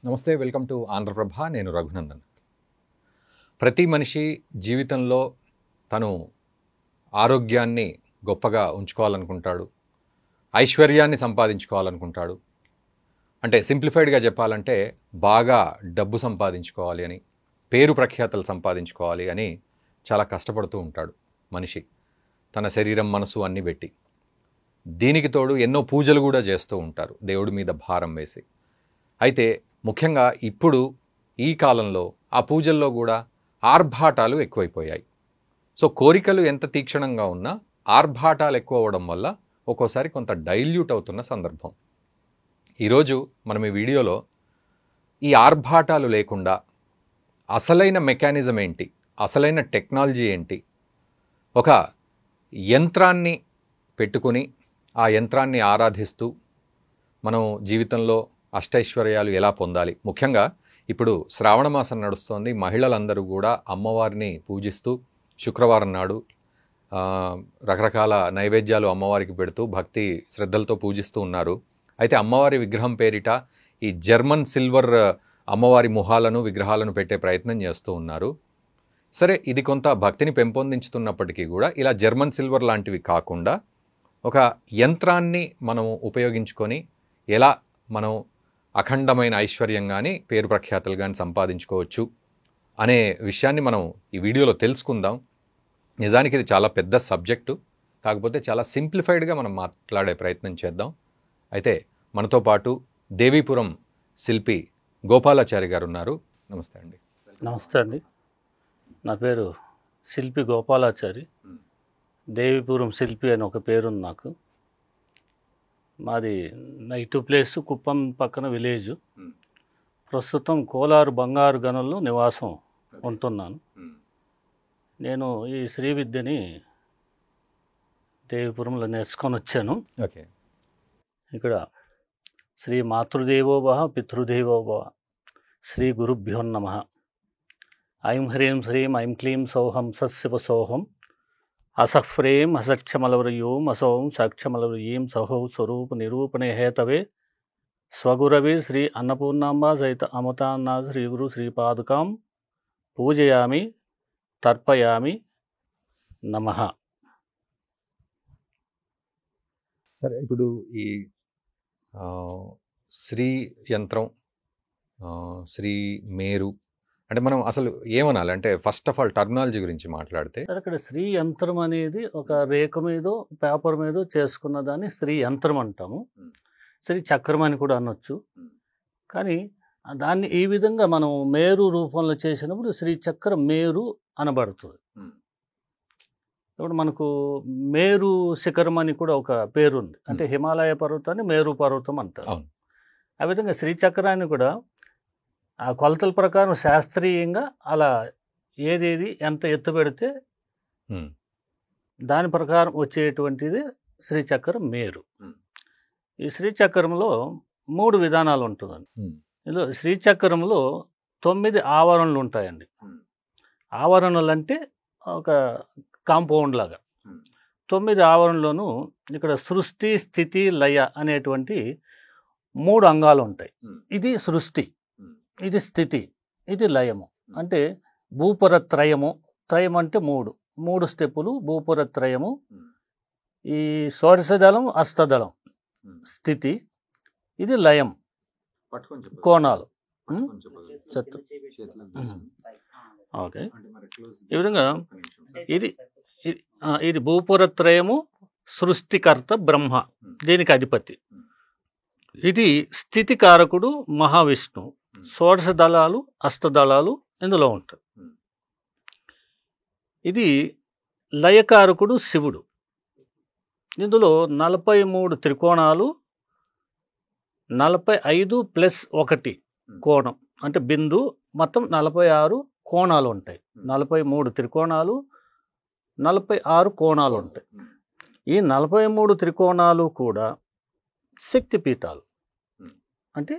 నమస్తే, welcome to Andhraprabha. నేను రఘునందన్. ప్రతి మనిషి జీవితంలో తను ఆరోగ్యాన్ని గొప్పగా ఉంచుకోవాలనుకుంటాడు, ఐశ్వర్యాన్ని సంపాదించుకోవాలనుకుంటాడు. అంటే సింప్లిఫైడ్గా చెప్పాలంటే బాగా డబ్బు సంపాదించుకోవాలి అని, పేరు ప్రఖ్యాతలు సంపాదించుకోవాలి అని చాలా కష్టపడుతూ ఉంటాడు మనిషి, తన శరీరం మనసు అన్నీ పెట్టి. దీనికి తోడు ఎన్నో పూజలు కూడా చేస్తూ ఉంటారు దేవుడి మీద భారం వేసి. అయితే ముఖ్యంగా ఇప్పుడు ఈ కాలంలో ఆ పూజల్లో కూడా ఆర్భాటాలు ఎక్కువైపోయాయి. సో కోరికలు ఎంత తీక్షణంగా ఉన్నా ఆర్భాటాలు ఎక్కువ అవ్వడం వల్ల ఒక్కోసారి కొంత డైల్యూట్ అవుతున్న సందర్భం. ఈరోజు మనం ఈ వీడియోలో ఈ ఆర్భాటాలు లేకుండా అసలైన మెకానిజం ఏంటి, అసలైన టెక్నాలజీ ఏంటి, ఒక యంత్రాన్ని పెట్టుకుని ఆ యంత్రాన్ని ఆరాధిస్తూ మనం జీవితంలో అష్టైశ్వర్యాలు ఎలా పొందాలి. ముఖ్యంగా ఇప్పుడు శ్రావణ మాసం నడుస్తోంది. మహిళలందరూ కూడా అమ్మవారిని పూజిస్తూ శుక్రవారం నాడు రకరకాల నైవేద్యాలు అమ్మవారికి పెడుతూ భక్తి శ్రద్ధలతో పూజిస్తూ ఉన్నారు. అయితే అమ్మవారి విగ్రహం పేరిట ఈ జర్మన్ సిల్వర్ అమ్మవారి మొహాలను విగ్రహాలను పెట్టే ప్రయత్నం చేస్తూ ఉన్నారు. సరే, ఇది కొంత భక్తిని పెంపొందించుతున్నప్పటికీ కూడా ఇలా జర్మన్ సిల్వర్ లాంటివి కాకుండా ఒక యంత్రాన్ని మనం ఉపయోగించుకొని ఎలా మనం అఖండమైన ఐశ్వర్యం కానీ పేరు ప్రఖ్యాతలు కానీ సంపాదించుకోవచ్చు అనే విషయాన్ని మనం ఈ వీడియోలో తెలుసుకుందాం. నిజానికి ఇది చాలా పెద్ద సబ్జెక్టు, కాకపోతే చాలా సింప్లిఫైడ్గా మనం మాట్లాడే ప్రయత్నం చేద్దాం. అయితే మనతో పాటు దేవీపురం శిల్పి గోపాలాచారి గారు ఉన్నారు. నమస్తే అండి. నమస్తే అండి. నా పేరు శిల్పి గోపాలాచారి. దేవీపురం శిల్పి అని ఒక పేరుంది నాకు. మాది నైటివ్ ప్లేస్ కుప్పం పక్కన విలేజ్. ప్రస్తుతం కోలారు బంగారు గనుల్లో నివాసం ఉంటున్నాను. నేను ఈ శ్రీ విద్యని దేవీపురంలో నేర్చుకొని వచ్చాను. ఓకే. ఇక్కడ శ్రీ మాతృదేవోభవ పితృదేవోభవ శ్రీ గురుభ్యో నమః. ఐం హ్రీం శ్రీం ఐం క్లీం సౌహం సశివ సోహం అసహ్రేం అసక్షమలవ్రయోం అసౌం సాక్షమలవ్రయీం సహౌ స్వరూప నిరూపణే హేతవే స్వగురవే శ్రీ అన్నపూర్ణాంబ సహిత అమృతాన్నా శ్రీ గురు శ్రీపాదుకాం పూజయామి తర్పయామి నమః. సరే, ఇప్పుడు ఈ శ్రీ యంత్రం, శ్రీ మేరు అంటే మనం అసలు ఏమనాలి అంటే ఫస్ట్ ఆఫ్ ఆల్ టర్మినాలజీ గురించి మాట్లాడితే ఇక్కడ శ్రీ యంత్రం అనేది ఒక రేఖ మీదో పేపర్ మీదో చేసుకున్న దాన్ని శ్రీ యంత్రం అంటాము. శ్రీ చక్రం అని కూడా అనొచ్చు. కానీ దాన్ని ఈ విధంగా మనం మేరు రూపంలో చేసినప్పుడు శ్రీ చక్రం మేరు అనబడుతుంది. ఇప్పుడు మనకు మేరు శిఖరం అని కూడా ఒక పేరు ఉంది. అంటే హిమాలయ పర్వతాన్ని మేరు పర్వతం అంటారు. ఆ విధంగా శ్రీచక్రాన్ని కూడా ఆ కొలతల ప్రకారం శాస్త్రీయంగా అలా ఏదేది ఎంత ఎత్తు పెడితే దాని ప్రకారం వచ్చేటువంటిది శ్రీచక్రం మేరు. ఈ శ్రీచక్రంలో 3 విధానాలు ఉంటుందండి. ఇందులో శ్రీచక్రంలో 9 ఆవరణలు ఉంటాయండి. ఆవరణలు అంటే ఒక కాంపౌండ్ లాగా 9 ఆవరణలోనూ ఇక్కడ సృష్టి స్థితి లయ అనేటువంటి 3 అంగాలు ఉంటాయి. ఇది సృష్టి, ఇది స్థితి, ఇది లయము. అంటే భూపరత్రయము, త్రయం అంటే 3 స్టెప్పులు భూపరత్రయము. ఈ షోడశదళం అష్టదళం స్థితి, ఇది లయం కోణాలు. ఓకే. ఈ విధంగా ఇది భూపురత్రయము, సృష్టికర్త బ్రహ్మ, దీనికి అధిపతి. ఇది స్థితికారకుడు మహావిష్ణు. షోడశ దళాలు అష్టదళాలు ఇందులో ఉంటాయి. ఇది లయకారకుడు శివుడు. ఇందులో 43 త్రికోణాలు, 45 + 1 కోణం అంటే బిందు, మొత్తం 46 కోణాలు ఉంటాయి. 43 త్రికోణాలు, 46 కోణాలు ఉంటాయి. ఈ 43 త్రికోణాలు కూడా శక్తిపీఠాలు. అంటే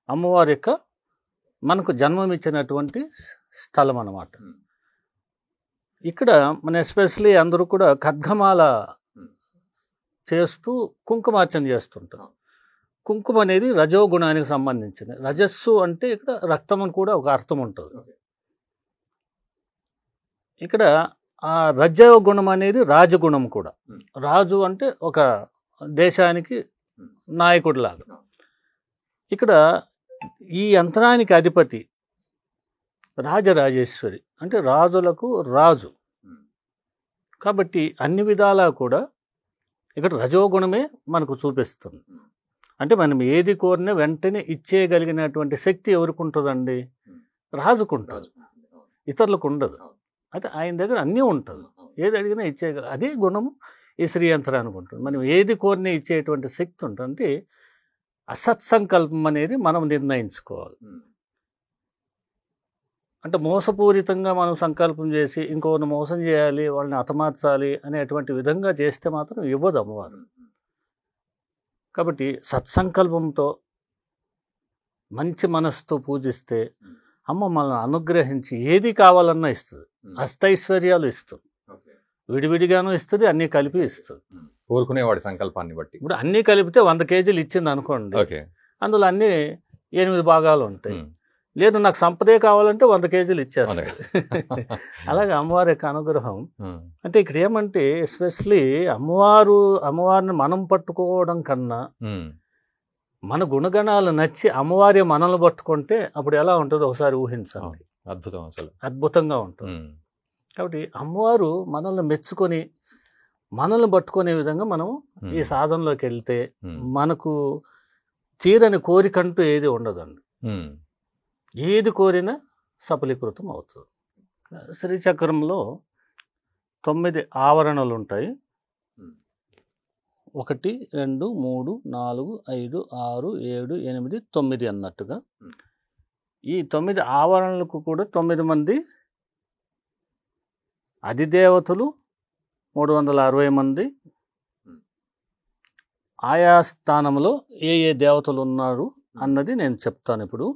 అమ్మవారి యొక్క మనకు జన్మమిచ్చినటువంటి స్థలం అన్నమాట. ఇక్కడ మన ఎస్పెషలీ అందరూ కూడా ఖడ్గమాల చేస్తూ కుంకుమార్చన చేస్తుంటారు. కుంకుమ అనేది రజోగుణానికి సంబంధించింది. రజస్సు అంటే ఇక్కడ రక్తం అని కూడా ఒక అర్థం ఉంటుంది. ఇక్కడ ఆ రజోగుణం అనేది రాజగుణం కూడా. రాజు అంటే ఒక దేశానికి నాయకుడు లాగా. ఇక్కడ ఈ యంత్రానికి అధిపతి రాజరాజేశ్వరి అంటే రాజులకు రాజు. కాబట్టి అన్ని విధాలా కూడా ఇక్కడ రజోగుణమే మనకు చూపిస్తుంది. అంటే మనం ఏది కోరినా వెంటనే ఇచ్చేయగలిగినటువంటి శక్తి ఎవరికి ఉంటుందండి? రాజుకు ఉంటుంది, ఇతరులకు ఉండదు. అయితే ఆయన దగ్గర అన్నీ ఉంటుంది, ఏది అడిగినా ఇచ్చేయగల అదే గుణము ఈ శ్రీయంత్రానికి ఉంటుంది. మనం ఏది కోరినా ఇచ్చేటువంటి శక్తి ఉంటుంది. అంటే అసత్సంకల్పం అనేది మనం నిర్ణయించుకోవాలి. అంటే మోసపూరితంగా మనం సంకల్పం చేసి ఇంకొకరిని మోసం చేయాలి, వాళ్ళని హతమార్చాలి అనేటువంటి విధంగా చేస్తే మాత్రం ఇవ్వదు అమ్మవారు. కాబట్టి సత్సంకల్పంతో మంచి మనసుతో పూజిస్తే అమ్మ మనల్ని అనుగ్రహించి ఏది కావాలన్నా ఇస్తుంది. అష్టైశ్వర్యాలు ఇస్తుంది, విడివిడిగాను ఇస్తుంది, అన్నీ కలిపి ఇస్తుంది. కోరుకునేవాడి సంకల్పాన్ని బట్టి. ఇప్పుడు అన్నీ కలిపితే 100 కేజీలు ఇచ్చింది అనుకోండి, అందులో అన్నీ 8 భాగాలు ఉంటాయి. లేదు నాకు సంపదే కావాలంటే 100 కేజీలు ఇచ్చేస్తుంది. అలాగే అమ్మవారి యొక్క అనుగ్రహం అంటే ఇక్కడ ఏమంటే ఎస్పెషలీ అమ్మవారిని మనం పట్టుకోవడం కన్నా మన గుణగణాలు నచ్చి అమ్మవారి మనల్ని పట్టుకుంటే అప్పుడు ఎలా ఉంటుందో ఒకసారి ఊహించండి. అద్భుతం, అసలు అద్భుతంగా ఉంటుంది. కాబట్టి అమ్మవారు మనల్ని మెచ్చుకొని మనల్ని పట్టుకునే విధంగా మనం ఈ సాధనలోకి వెళ్తే మనకు తీరని కోరికంటూ ఏది ఉండదండి. ఏది కోరినా సఫలీకృతం అవుతుంది. శ్రీచక్రంలో 9 ఆవరణలు ఉంటాయి. 1, 2, 3, 4, 5, 6, 7, 8, 9 అన్నట్టుగా ఈ 9 ఆవరణలకు కూడా 9 మంది అధిదేవతలు, 360 మంది. ఆయా స్థానంలో ఏ ఏ దేవతలు ఉన్నారు అన్నది నేను చెప్తాను ఇప్పుడు.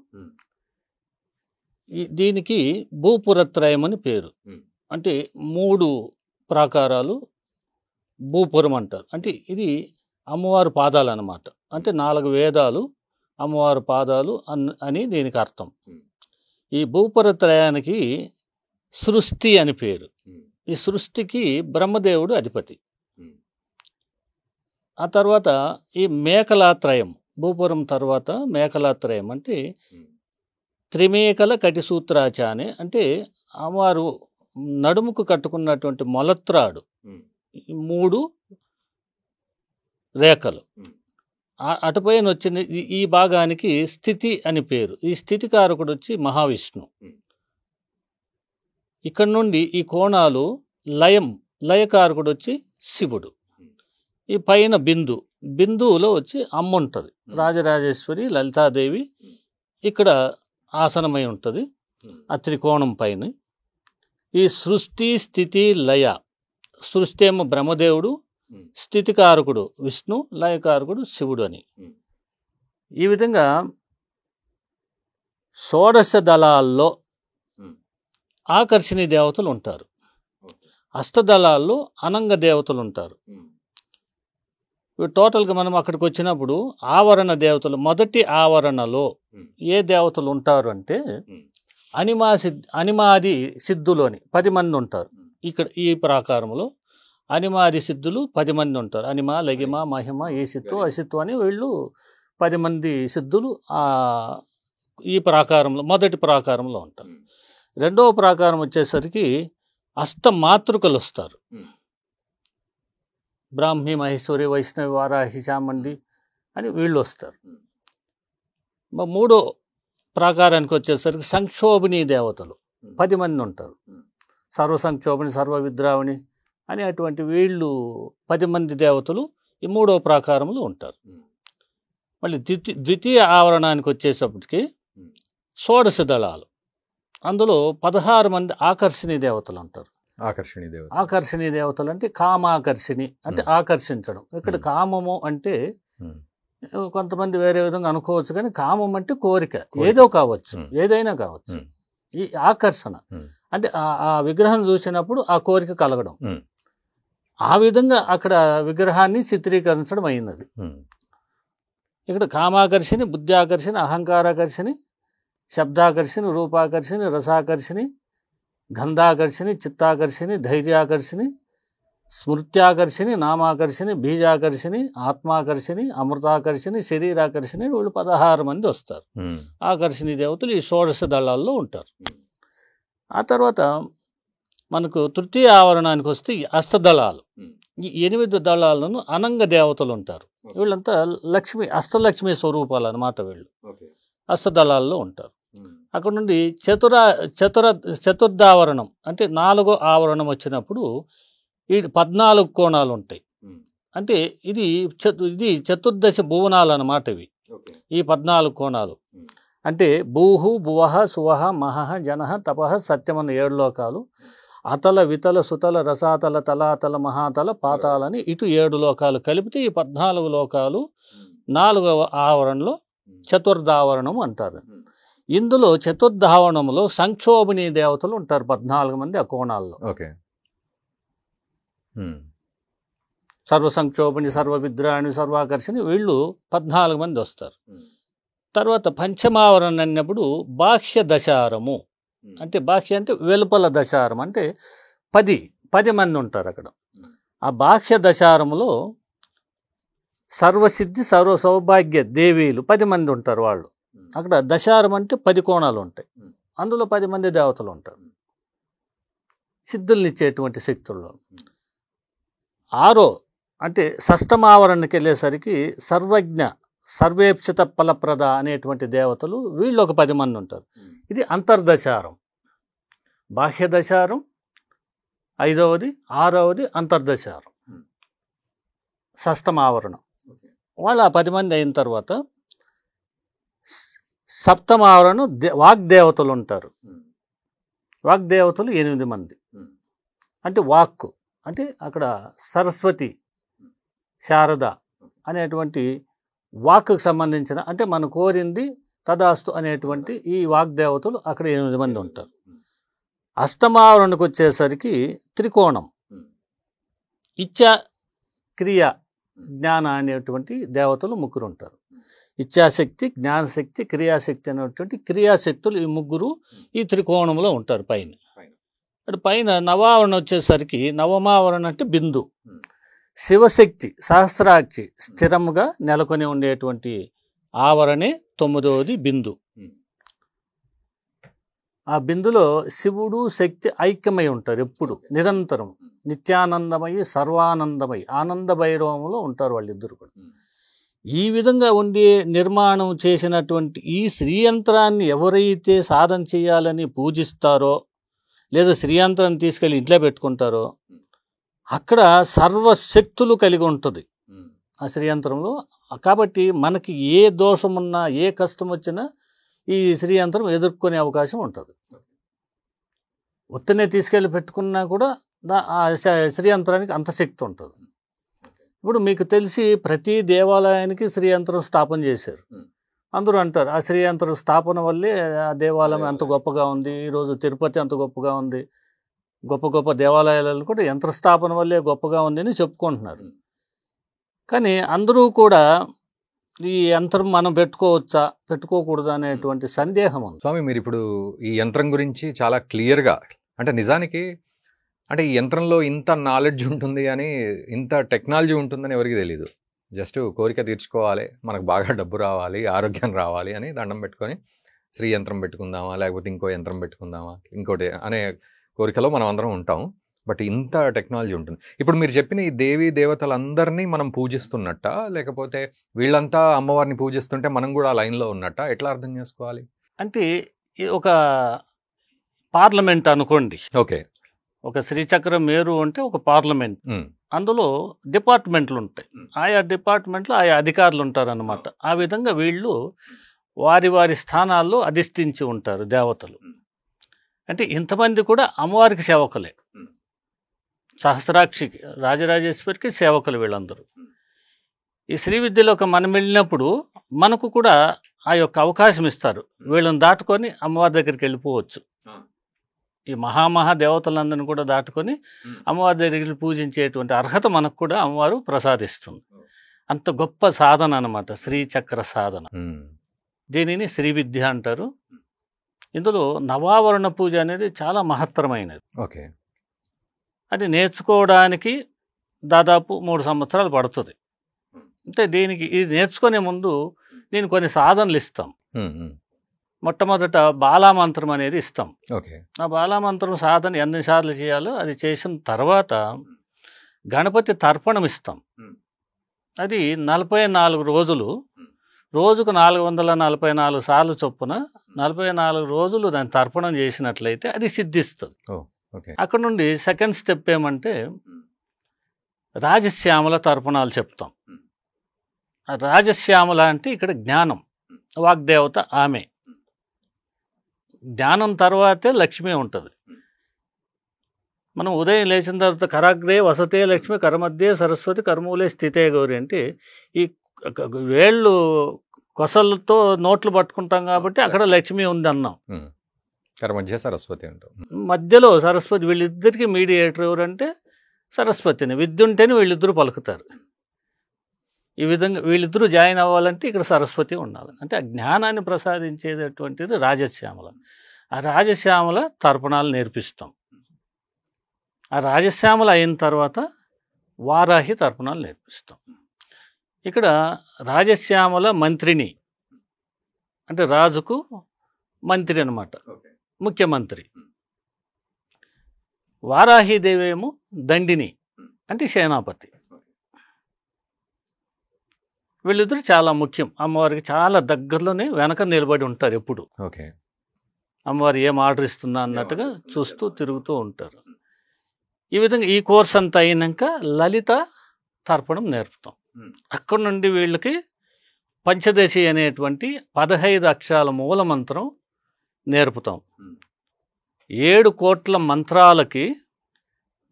దీనికి భూపురత్రయం అని పేరు. అంటే 3 ప్రాకారాలు భూపురం అంటారు. అంటే ఇది అమ్మవారి పాదాలు అన్నమాట. అంటే 4 వేదాలు అమ్మవారి పాదాలు అని దీనికి అర్థం. ఈ భూపురత్రయానికి సృష్టి అని పేరు. ఈ సృష్టికి బ్రహ్మదేవుడు అధిపతి. ఆ తర్వాత ఈ మేకలాత్రయం, భూపురం తర్వాత మేకలాత్రయం అంటే త్రిమేకల కటిసూత్రాచానే అంటే అమ్మవారు నడుముకు కట్టుకున్నటువంటి మొలత్రాడు 3 రేఖలు. అటుపైన వచ్చిన ఈ భాగానికి స్థితి అని పేరు. ఈ స్థితికారకుడు వచ్చి మహావిష్ణు. ఇక్కడ నుండి ఈ కోణాలు లయకారకుడు వచ్చి శివుడు. ఈ పైన బిందువులో వచ్చి అమ్మ ఉంటుంది, రాజరాజేశ్వరి లలితాదేవి ఇక్కడ ఆసనమై ఉంటుంది ఆ త్రికోణం పైన. ఈ సృష్టి స్థితి లయ, సృష్టి ఏమో బ్రహ్మదేవుడు, స్థితికారకుడు విష్ణు, లయకారకుడు శివుడు అని. ఈ విధంగా షోడశ దళాల్లో ఆకర్షణీ దేవతలు ఉంటారు. అష్టదళాల్లో అనంగ దేవతలు ఉంటారు. టోటల్గా మనం అక్కడికి వచ్చినప్పుడు ఆవరణ దేవతలు, మొదటి ఆవరణలో ఏ దేవతలు ఉంటారు అంటే అనిమాది సిద్ధులు అని 10 మంది ఉంటారు. ఇక్కడ ఈ ప్రాకారంలో అనిమాది సిద్ధులు 10 మంది ఉంటారు. అనిమ, లగిమ, మహిమ, ఈసిత్తు, అసిత్తు అని వీళ్ళు 10 మంది సిద్ధులు ఈ ప్రాకారంలో మొదటి ప్రాకారంలో ఉంటారు. రెండవ ప్రాకారం వచ్చేసరికి అష్టమాతృకలు వస్తారు. బ్రాహ్మి, మహేశ్వరి, వైష్ణవి, వారాహి, చాముండి అని వీళ్ళు వస్తారు. మూడో ప్రాకారానికి వచ్చేసరికి సంక్షోభిణీ దేవతలు 10 మంది ఉంటారు. సర్వ సంక్షోభిణి, సర్వ విద్రావిణి అని అటువంటి వీళ్ళు 10 మంది దేవతలు ఈ మూడో ప్రాకారంలో ఉంటారు. మళ్ళీ ద్వితీయ ఆవరణానికి వచ్చేసప్పటికి షోడశ దళాలు, అందులో 16 మంది ఆకర్షణీ దేవతలు అంటారు. ఆకర్షణీ దేవతలు అంటే కామాకర్షిణి అంటే ఆకర్షించడం. ఇక్కడ కామము అంటే కొంతమంది వేరే విధంగా అనుకోవచ్చు, కానీ కామం అంటే కోరిక, ఏదో కావచ్చు, ఏదైనా కావచ్చు. ఈ ఆకర్షణ అంటే ఆ విగ్రహం చూసినప్పుడు ఆ కోరిక కలగడం. ఆ విధంగా అక్కడ విగ్రహాన్ని చిత్రీకరించడం అయినది. ఇక్కడ కామాకర్షిని, బుద్ధ్యాకర్షిని, అహంకారాకర్షిని, శబ్దాకర్షిని, రూపాకర్షిని, రసాకర్షిని, గంధాకర్షిని, చిత్తాకర్షిని, ధైర్యాకర్షిని, స్మృత్యాకర్షిని, నామాకర్షిని, బీజాకర్షిని, ఆత్మాకర్షిని, అమృతాకర్షిని, శరీరాకర్షిని, వీళ్ళు 16 మంది వస్తారు. ఆకర్షణీ దేవతలు ఈ 16 దళాల్లో ఉంటారు. ఆ తర్వాత మనకు తృతీయ ఆవరణానికి వస్తే ఈ అష్టదళాలు. ఈ 8 దళాలను అనంగ దేవతలు ఉంటారు. వీళ్ళంతా లక్ష్మి, అష్టలక్ష్మి స్వరూపాలు అన్నమాట. వీళ్ళు అష్టదళాల్లో ఉంటారు. అక్కడ నుండి చతుర్థావరణం అంటే 4వ ఆవరణం వచ్చినప్పుడు ఈ 14 కోణాలు ఉంటాయి. అంటే ఇది చతుర్దశ భువనాలు అన్నమాట. ఇవి ఈ 14 కోణాలు అంటే భూహు, భువః, సువః, మహః, జనః, తపః, సత్యం అన్న 7 లోకాలు, అతల, వితల, సుతల, రసాతల, తలాతల, మహాతల, పాతాలని ఇటు 7 లోకాలు కలిపితే ఈ 14 లోకాలు 4వ ఆవరణలో చతుర్థావరణం అంటారు. ఇందులో చతుర్థావరణంలో సంక్షోభిణీ దేవతలు ఉంటారు 14 మంది ఆ కోణాల్లో. సర్వ సంక్షోభిణి, సర్వ విద్రాణి, సర్వాకర్షణి వీళ్ళు 14 మంది వస్తారు. తర్వాత పంచమావరణ అన్నప్పుడు బాహ్య దశారము అంటే బాహ్య అంటే వెలుపల దశారం అంటే 10 మంది ఉంటారు అక్కడ. ఆ బాహ్య దశారములో సర్వసిద్ధి, సర్వ సౌభాగ్య దేవీలు 10 మంది ఉంటారు వాళ్ళు. అక్కడ దశారం అంటే 10 కోణాలు ఉంటాయి. అందులో 10 మంది దేవతలు ఉంటారు, సిద్ధుల్నిచ్చేటువంటి శక్తుల్లో. 6 అంటే షష్టమావరణకి వెళ్ళేసరికి సర్వజ్ఞ, సర్వేప్సిత ఫలప్రద అనేటువంటి దేవతలు, వీళ్ళు ఒక 10 మంది ఉంటారు. ఇది అంతర్దశారం. బాహ్య దశారం 5వది, 6వది అంతర్దశారం, షష్టమావరణం. వాళ్ళు ఆ 10 మంది అయిన తర్వాత సప్తమావరణం వాగ్దేవతలు ఉంటారు. వాగ్దేవతలు 8 మంది. అంటే వాక్కు అంటే అక్కడ సరస్వతి, శారద అనేటువంటి వాక్కు సంబంధించిన అంటే మనం కోరింది తదాస్తు అనేటువంటి ఈ వాగ్దేవతలు అక్కడ 8 మంది ఉంటారు. అష్టమావరణకు వచ్చేసరికి త్రికోణం, ఇచ్ఛా, క్రియ, జ్ఞాన అనేటువంటి దేవతలు 3 ఉంటారు. ఇచ్ఛాశక్తి, జ్ఞానశక్తి, క్రియాశక్తి అనేటువంటి క్రియాశక్తులు ఈ 3 ఈ త్రికోణంలో ఉంటారు పైన. అటు పైన నవావరణ వచ్చేసరికి నవమావరణ అంటే బిందు, శివశక్తి, సహస్రాక్షి స్థిరముగా నెలకొని ఉండేటువంటి ఆవరణే 9వది బిందు. ఆ బిందులో శివుడు శక్తి ఐక్యమై ఉంటారు ఎప్పుడు, నిరంతరం నిత్యానందమై, సర్వానందమై, ఆనంద భైరవంలో ఉంటారు వాళ్ళిద్దరు కూడా. ఈ విధంగా ఉండి నిర్మాణం చేసినటువంటి ఈ శ్రీయంత్రాన్ని ఎవరైతే సాధన చేయాలని పూజిస్తారో లేదా శ్రీయంత్రాన్ని తీసుకెళ్ళి ఇంట్లో పెట్టుకుంటారో అక్కడ సర్వశక్తులు కలిగి ఉంటుంది ఆ శ్రీయంత్రంలో. కాబట్టి మనకి ఏ దోషం ఉన్నా, ఏ కష్టం వచ్చినా ఈ శ్రీయంత్రం ఎదుర్కొనే అవకాశం ఉంటుంది. ఒత్తనే తీసుకెళ్ళి పెట్టుకున్నా కూడా ఆ శ్రీయంత్రానికి అంత శక్తి ఉంటుంది. ఇప్పుడు మీకు తెలిసి ప్రతి దేవాలయానికి శ్రీయంత్రం స్థాపన చేశారు. అందరూ అంటారు ఆ శ్రీయంత్రం స్థాపన వల్లే ఆ దేవాలయం అంత గొప్పగా ఉంది, ఈరోజు తిరుపతి అంత గొప్పగా ఉంది, గొప్ప గొప్ప దేవాలయాలలో కూడా యంత్రస్థాపన వల్లే గొప్పగా ఉంది అని చెప్పుకుంటున్నారు. కానీ అందరూ కూడా ఈ యంత్రం మనం పెట్టుకోవచ్చా పెట్టుకోకూడదా అనేటువంటి సందేహం ఉంది. స్వామి, మీరు ఇప్పుడు ఈ యంత్రం గురించి చాలా క్లియర్గా, అంటే నిజానికి అంటే ఈ యంత్రంలో ఇంత నాలెడ్జ్ ఉంటుంది అని, ఇంత టెక్నాలజీ ఉంటుందని ఎవరికి తెలియదు. జస్ట్ కోరిక తీర్చుకోవాలి, మనకు బాగా డబ్బు రావాలి, ఆరోగ్యం రావాలి అని దండం పెట్టుకొని శ్రీ యంత్రం పెట్టుకుందామా, లేకపోతే ఇంకో యంత్రం పెట్టుకుందామా, ఇంకోటి అనే కోరికలో మనం అందరం ఉంటాం. బట్ ఇంత టెక్నాలజీ ఉంటుంది. ఇప్పుడు మీరు చెప్పిన ఈ దేవీ దేవతలందరినీ మనం పూజిస్తున్నట్ట, లేకపోతే వీళ్ళంతా అమ్మవారిని పూజిస్తుంటే మనం కూడా ఆ లైన్లో ఉన్నట్ట, ఎట్లా అర్థం చేసుకోవాలి? అంటే ఒక పార్లమెంట్ అనుకోండి. ఓకే. ఒక శ్రీచక్రం మేరు అంటే ఒక పార్లమెంట్. అందులో డిపార్ట్మెంట్లు ఉంటాయి. ఆయా డిపార్ట్మెంట్లో ఆయా అధికారులు ఉంటారన్నమాట. ఆ విధంగా వీళ్ళు వారి వారి స్థానాల్లో అధిష్ఠించి ఉంటారు దేవతలు. అంటే ఇంతమంది కూడా అమ్మవారికి సేవకులే. సహస్రాక్షికి, రాజరాజేశ్వరికి సేవకులు వీళ్ళందరూ. ఈ శ్రీ విద్యలోకి మనం వెళ్ళినప్పుడు మనకు కూడా ఆ యొక్క అవకాశం ఇస్తారు. వీళ్ళని దాటుకొని అమ్మవారి దగ్గరికి వెళ్ళిపోవచ్చు. ఈ మహామహా దేవతలందరినీ కూడా దాటుకొని అమ్మవారి దగ్గరికి పూజించేటువంటి అర్హత మనకు కూడా అమ్మవారు ప్రసాదిస్తుంది. అంత గొప్ప సాధన అన్నమాట శ్రీచక్ర సాధన. దీనిని శ్రీ విద్య అంటారు. ఇందులో నవావరణ పూజ అనేది చాలా మహత్తరమైనది. ఓకే. అది నేర్చుకోవడానికి దాదాపు 3 సంవత్సరాలు పడుతుంది. అంటే దీనికి ఇది నేర్చుకునే ముందు దీనికి కొన్ని సాధనలు ఇస్తాం. మొట్టమొదట బాలామంత్రం అనేది ఇస్తాం. ఓకే. ఆ బాలామంత్రం సాధన ఎన్నిసార్లు చేయాలో అది చేసిన తర్వాత గణపతి తర్పణం ఇస్తాం. అది 44 రోజులు, రోజుకు 444 సార్లు చొప్పున 44 రోజులు దాన్ని తర్పణం చేసినట్లయితే అది సిద్ధిస్తుంది. అక్కడ నుండి సెకండ్ స్టెప్ ఏమంటే రాజశ్యామల తర్పణాలు చెప్తాం. రాజశ్యామల అంటే ఇక్కడ జ్ఞానం, వాగ్దేవత ఆమె. జ్ఞానం తర్వాతే లక్ష్మి ఉంటుంది. మనం ఉదయం లేచిన తర్వాత కరాగ్రే వసతే లక్ష్మి కరమధ్యే సరస్వతి కర్మూలే స్థితే గౌరి అంటే ఈ వేళ్ళు కొసలతో నోట్లు పట్టుకుంటాం కాబట్టి అక్కడ లక్ష్మి ఉంది అన్నాం. కరమధ్య సరస్వతి అంటాం. మధ్యలో సరస్వతి. వీళ్ళిద్దరికి మీడియేటర్ ఎవరంటే సరస్వతిని. విద్య ఉంటేనే వీళ్ళిద్దరూ పలుకుతారు. ఈ విధంగా వీళ్ళిద్దరూ జాయిన్ అవ్వాలంటే ఇక్కడ సరస్వతి ఉండాలి. అంటే ఆ జ్ఞానాన్ని ప్రసాదించేటటువంటిది రాజశ్యామల. ఆ రాజశ్యామల తర్పణాలు నేర్పిస్తాం. ఆ రాజశ్యామల అయిన తర్వాత వారాహి తర్పణాలు నేర్పిస్తాం. ఇక్కడ రాజశ్యామల మంత్రిని అంటే రాజుకు మంత్రి అన్నమాట, ముఖ్యమంత్రి. వారాహిదేవి ఏమో దండిని అంటే సేనాపతి. వీళ్ళిద్దరూ చాలా ముఖ్యం. అమ్మవారికి చాలా దగ్గరలోనే వెనక నిలబడి ఉంటారు ఎప్పుడు. ఓకే. అమ్మవారు ఏం ఆర్డర్ ఇస్తుందా అన్నట్టుగా చూస్తూ తిరుగుతూ ఉంటారు. ఈ విధంగా ఈ కోర్స్ అంతా అయినాక లలిత తర్పణం నేర్పుతాం. అక్కడ నుండి వీళ్ళకి పంచదశి అనేటువంటి 15 అక్షరాల మూల మంత్రం నేర్పుతాం. 7 కోట్ల మంత్రాలకి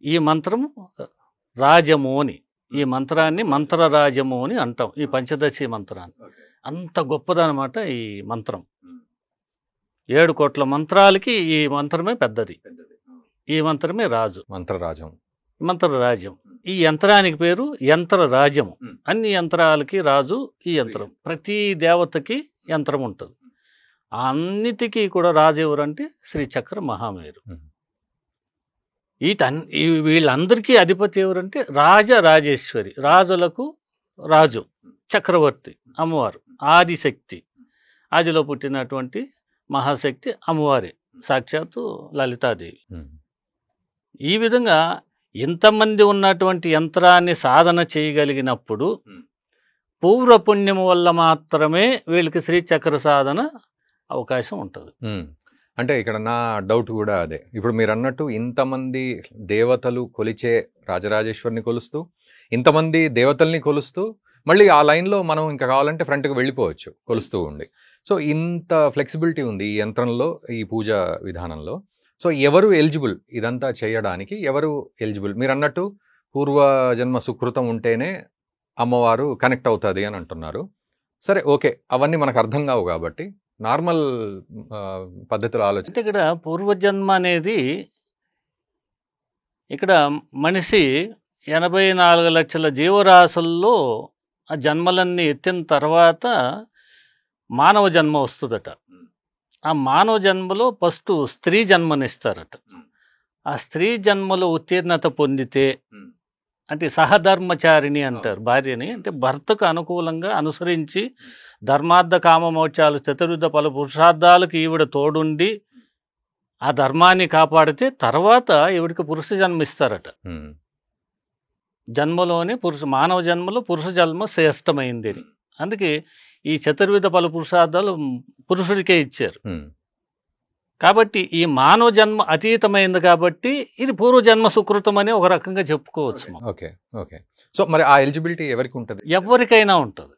ఈ మంత్రం రాజము అని, ఈ మంత్రాన్ని మంత్రరాజము అని అంటాం. ఈ పంచదశి మంత్రాన్ని అంత గొప్పదనమాట ఈ మంత్రం. 7 కోట్ల మంత్రాలకి ఈ మంత్రమే పెద్దది. ఈ మంత్రమే రాజు, మంత్రరాజ్యం. ఈ యంత్రానికి పేరు యంత్రరాజ్యము. అన్ని యంత్రాలకి రాజు ఈ యంత్రం. ప్రతి దేవతకి యంత్రం ఉంటుంది. అన్నిటికీ కూడా రాజు ఎవరంటే శ్రీచక్ర మహామేరు. వీళ్ళందరికీ అధిపతి ఎవరంటే రాజరాజేశ్వరి. రాజులకు రాజు, చక్రవర్తి అమ్మవారు, ఆదిశక్తి. ఆదిలో పుట్టినటువంటి మహాశక్తి అమ్మవారే, సాక్షాత్తు లలితాదేవి. ఈ విధంగా ఇంతమంది ఉన్నటువంటి యంత్రాన్ని సాధన చేయగలిగినప్పుడు పూర్వపుణ్యము వల్ల మాత్రమే వీళ్ళకి శ్రీచక్ర సాధన అవకాశం ఉంటుంది. అంటే ఇక్కడ నా డౌట్ కూడా అదే. ఇప్పుడు మీరు అన్నట్టు ఇంతమంది దేవతలు కొలిచే రాజరాజేశ్వరిని కొలుస్తూ, ఇంతమంది దేవతల్ని కొలుస్తూ, మళ్ళీ ఆ లైన్లో మనం ఇంకా కావాలంటే ఫ్రంట్కి వెళ్ళిపోవచ్చు కొలుస్తూ ఉండి. సో ఇంత ఫ్లెక్సిబిలిటీ ఉంది ఈ యంత్రంలో, ఈ పూజా విధానంలో. సో ఎవరు ఎలిజిబుల్ ఇదంతా చేయడానికి? ఎవరు ఎలిజిబుల్? మీరు అన్నట్టు పూర్వజన్మ సుకృతం ఉంటేనే అమ్మవారు కనెక్ట్ అవుతుంది అని అంటున్నారు. సరే, ఓకే, అవన్నీ మనకు అర్థం కావు కాబట్టి నార్మల్ పద్ధతిలో ఆలోచన. ఇక్కడ పూర్వజన్మ అనేది ఇక్కడ మనిషి 84 లక్షల జీవరాశుల్లో ఆ జన్మలన్నీ ఎత్తిన తర్వాత మానవ జన్మ వస్తుందట. ఆ మానవ జన్మలో ఫస్ట్ స్త్రీ జన్మనిస్తారట. ఆ స్త్రీ జన్మలో ఉత్తీర్ణత పొందితే అంటే సహధర్మచారిణి అంటారు భార్యని. అంటే భర్తకు అనుకూలంగా అనుసరించి ధర్మార్థ కామ మోక్షాలు చతుర్విధ పలు పురుషార్థాలకు ఈవిడ తోడుండి ఆ ధర్మాన్ని కాపాడితే తర్వాత ఈవిడికి పురుష జన్మ ఇస్తారట. జన్మలోనే మానవ జన్మలో పురుష జన్మ శ్రేష్టమైంది అని. అందుకే ఈ చతుర్విధ పలు పురుషార్థాలు పురుషుడికే ఇచ్చారు. కాబట్టి ఈ మానవ జన్మ అతీతమైంది కాబట్టి ఇది పూర్వజన్మ సుకృతం అని ఒక రకంగా చెప్పుకోవచ్చు. Okay, okay. సో మరి ఆ ఎలిజిబిలిటీ ఎవరికి ఉంటుంది? ఎవరికైనా ఉంటుంది.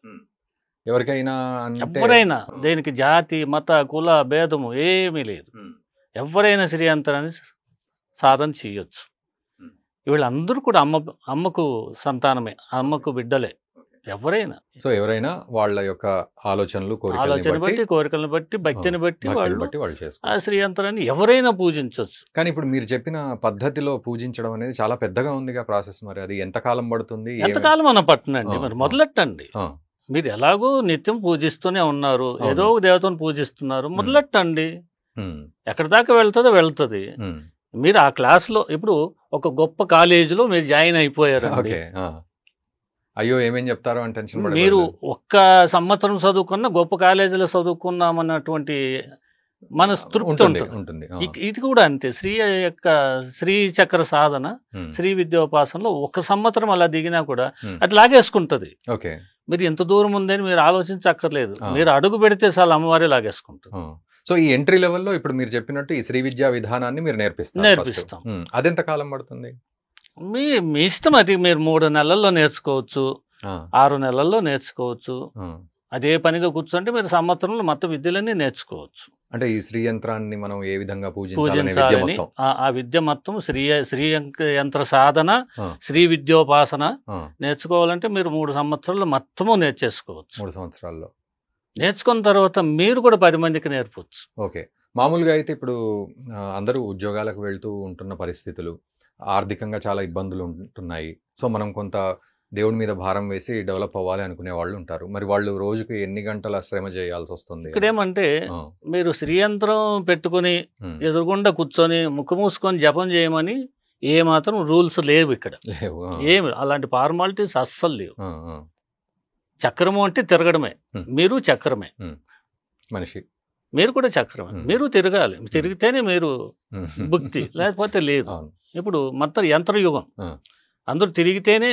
ఎవరైనా దేనికి జాతి మత కుల భేదము ఏమీ లేదు. ఎవరైనా శ్రీ యంత్రాన్ని సాధన చేయొచ్చు. వీళ్ళందరూ కూడా అమ్మకు సంతానమే, అమ్మకు బిడ్డలే. ఎవరైనా సో ఎవరైనా వాళ్ళ యొక్క ఆలోచనలు ఆలోచన బట్టి, కోరికలను బట్టి, భక్తిని బట్టి వాళ్ళు వాళ్ళు చేసుకో. ఆ శ్రీ యంత్రాన్ని ఎవరైనా పూజించవచ్చు. కానీ ఇప్పుడు మీరు చెప్పిన పద్ధతిలో పూజించడం అనేది చాలా పెద్దగా ఉందిగా ప్రాసెస్. మరి అది ఎంత కాలం పడుతుంది? ఎంతకాలం అన్న పట్టనండి, మరి మొదలెట్టండి. మీరు ఎలాగో నిత్యం పూజిస్తూనే ఉన్నారు, ఏదో ఒక దేవతను పూజిస్తున్నారు, మొదలెట్టండి. ఎక్కడి దాకా వెళ్తుందో వెళ్తుంది. మీరు ఆ క్లాస్లో ఇప్పుడు ఒక గొప్ప కాలేజీలో మీరు జాయిన్ అయిపోయారు, అయ్యో ఏమేం చెప్తారో అని టెన్షన్. మీరు ఒక్క సంవత్సరం చదువుకున్న గొప్ప కాలేజీలో చదువుకున్నామన్నటువంటి మనస్తృప్తి ఉంటుంది. ఇది కూడా అంతే. శ్రీ చక్ర సాధన, శ్రీ విద్యోపాసనలో ఒక సంవత్సరం అలా దిగినా కూడా అది లాగేసుకుంటది. మీరు ఎంత దూరం ఉందని మీరు ఆలోచించక్కర్లేదు, మీరు అడుగు పెడితే చాలు అమ్మవారే లాగేసుకుంటుంది. సో ఈ ఎంట్రీ లెవెల్లో ఇప్పుడు మీరు చెప్పినట్టు ఈ శ్రీ విద్యా విధానాన్ని మీరు నేర్పిస్తాం. అదెంత కాలం పడుతుంది? మీ ఇష్టం. అది మీరు 3 నెలల్లో నేర్చుకోవచ్చు, 6 నెలల్లో నేర్చుకోవచ్చు. అదే పనిగా కూర్చుంటే మీరు సంవత్సరంలో మొత్తం విద్యలన్నీ నేర్చుకోవచ్చు. అంటే ఈ శ్రీ యంత్రాన్ని మనం ఏ విధంగా పూజించాలని ఆ విద్య మొత్తం శ్రీ యంత్ర సాధన, శ్రీ విద్యోపాసన నేర్చుకోవాలంటే మీరు 3 సంవత్సరాలు మొత్తము నేర్చేసుకోవచ్చు. 3 సంవత్సరాల్లో నేర్చుకున్న తర్వాత మీరు కూడా 10 మందికి నేర్పవచ్చు. ఓకే. మామూలుగా అయితే ఇప్పుడు అందరూ ఉద్యోగాలకు వెళ్తూ ఉంటున్న పరిస్థితులు, ఆర్థికంగా చాలా ఇబ్బందులు ఉంటున్నాయి. సో మనం కొంత దేవుడి మీద భారం వేసి డెవలప్ అవ్వాలి అనుకునే వాళ్ళు ఉంటారు. మరి వాళ్ళు రోజుకి ఎన్ని గంటల శ్రమ చేయాల్సి వస్తుంది? ఇక్కడ ఏమంటే మీరు శ్రీయంత్రం పెట్టుకుని ఎదురుగుండా కూర్చొని ముక్కు మూసుకొని జపం చేయమని ఏ మాత్రం రూల్స్ లేవు ఇక్కడ. ఏమి అలాంటి ఫార్మాలిటీస్ అస్సలు లేవు. చక్రము అంటే తిరగడమే, మీరు చక్రమే, మనిషి మీరు కూడా చక్రమే. మీరు తిరగాలి, తిరిగితేనే మీరు భుక్తి, లేకపోతే లేదు. ఇప్పుడు మొత్తం యంత్రయుగం, అందరూ తిరిగితేనే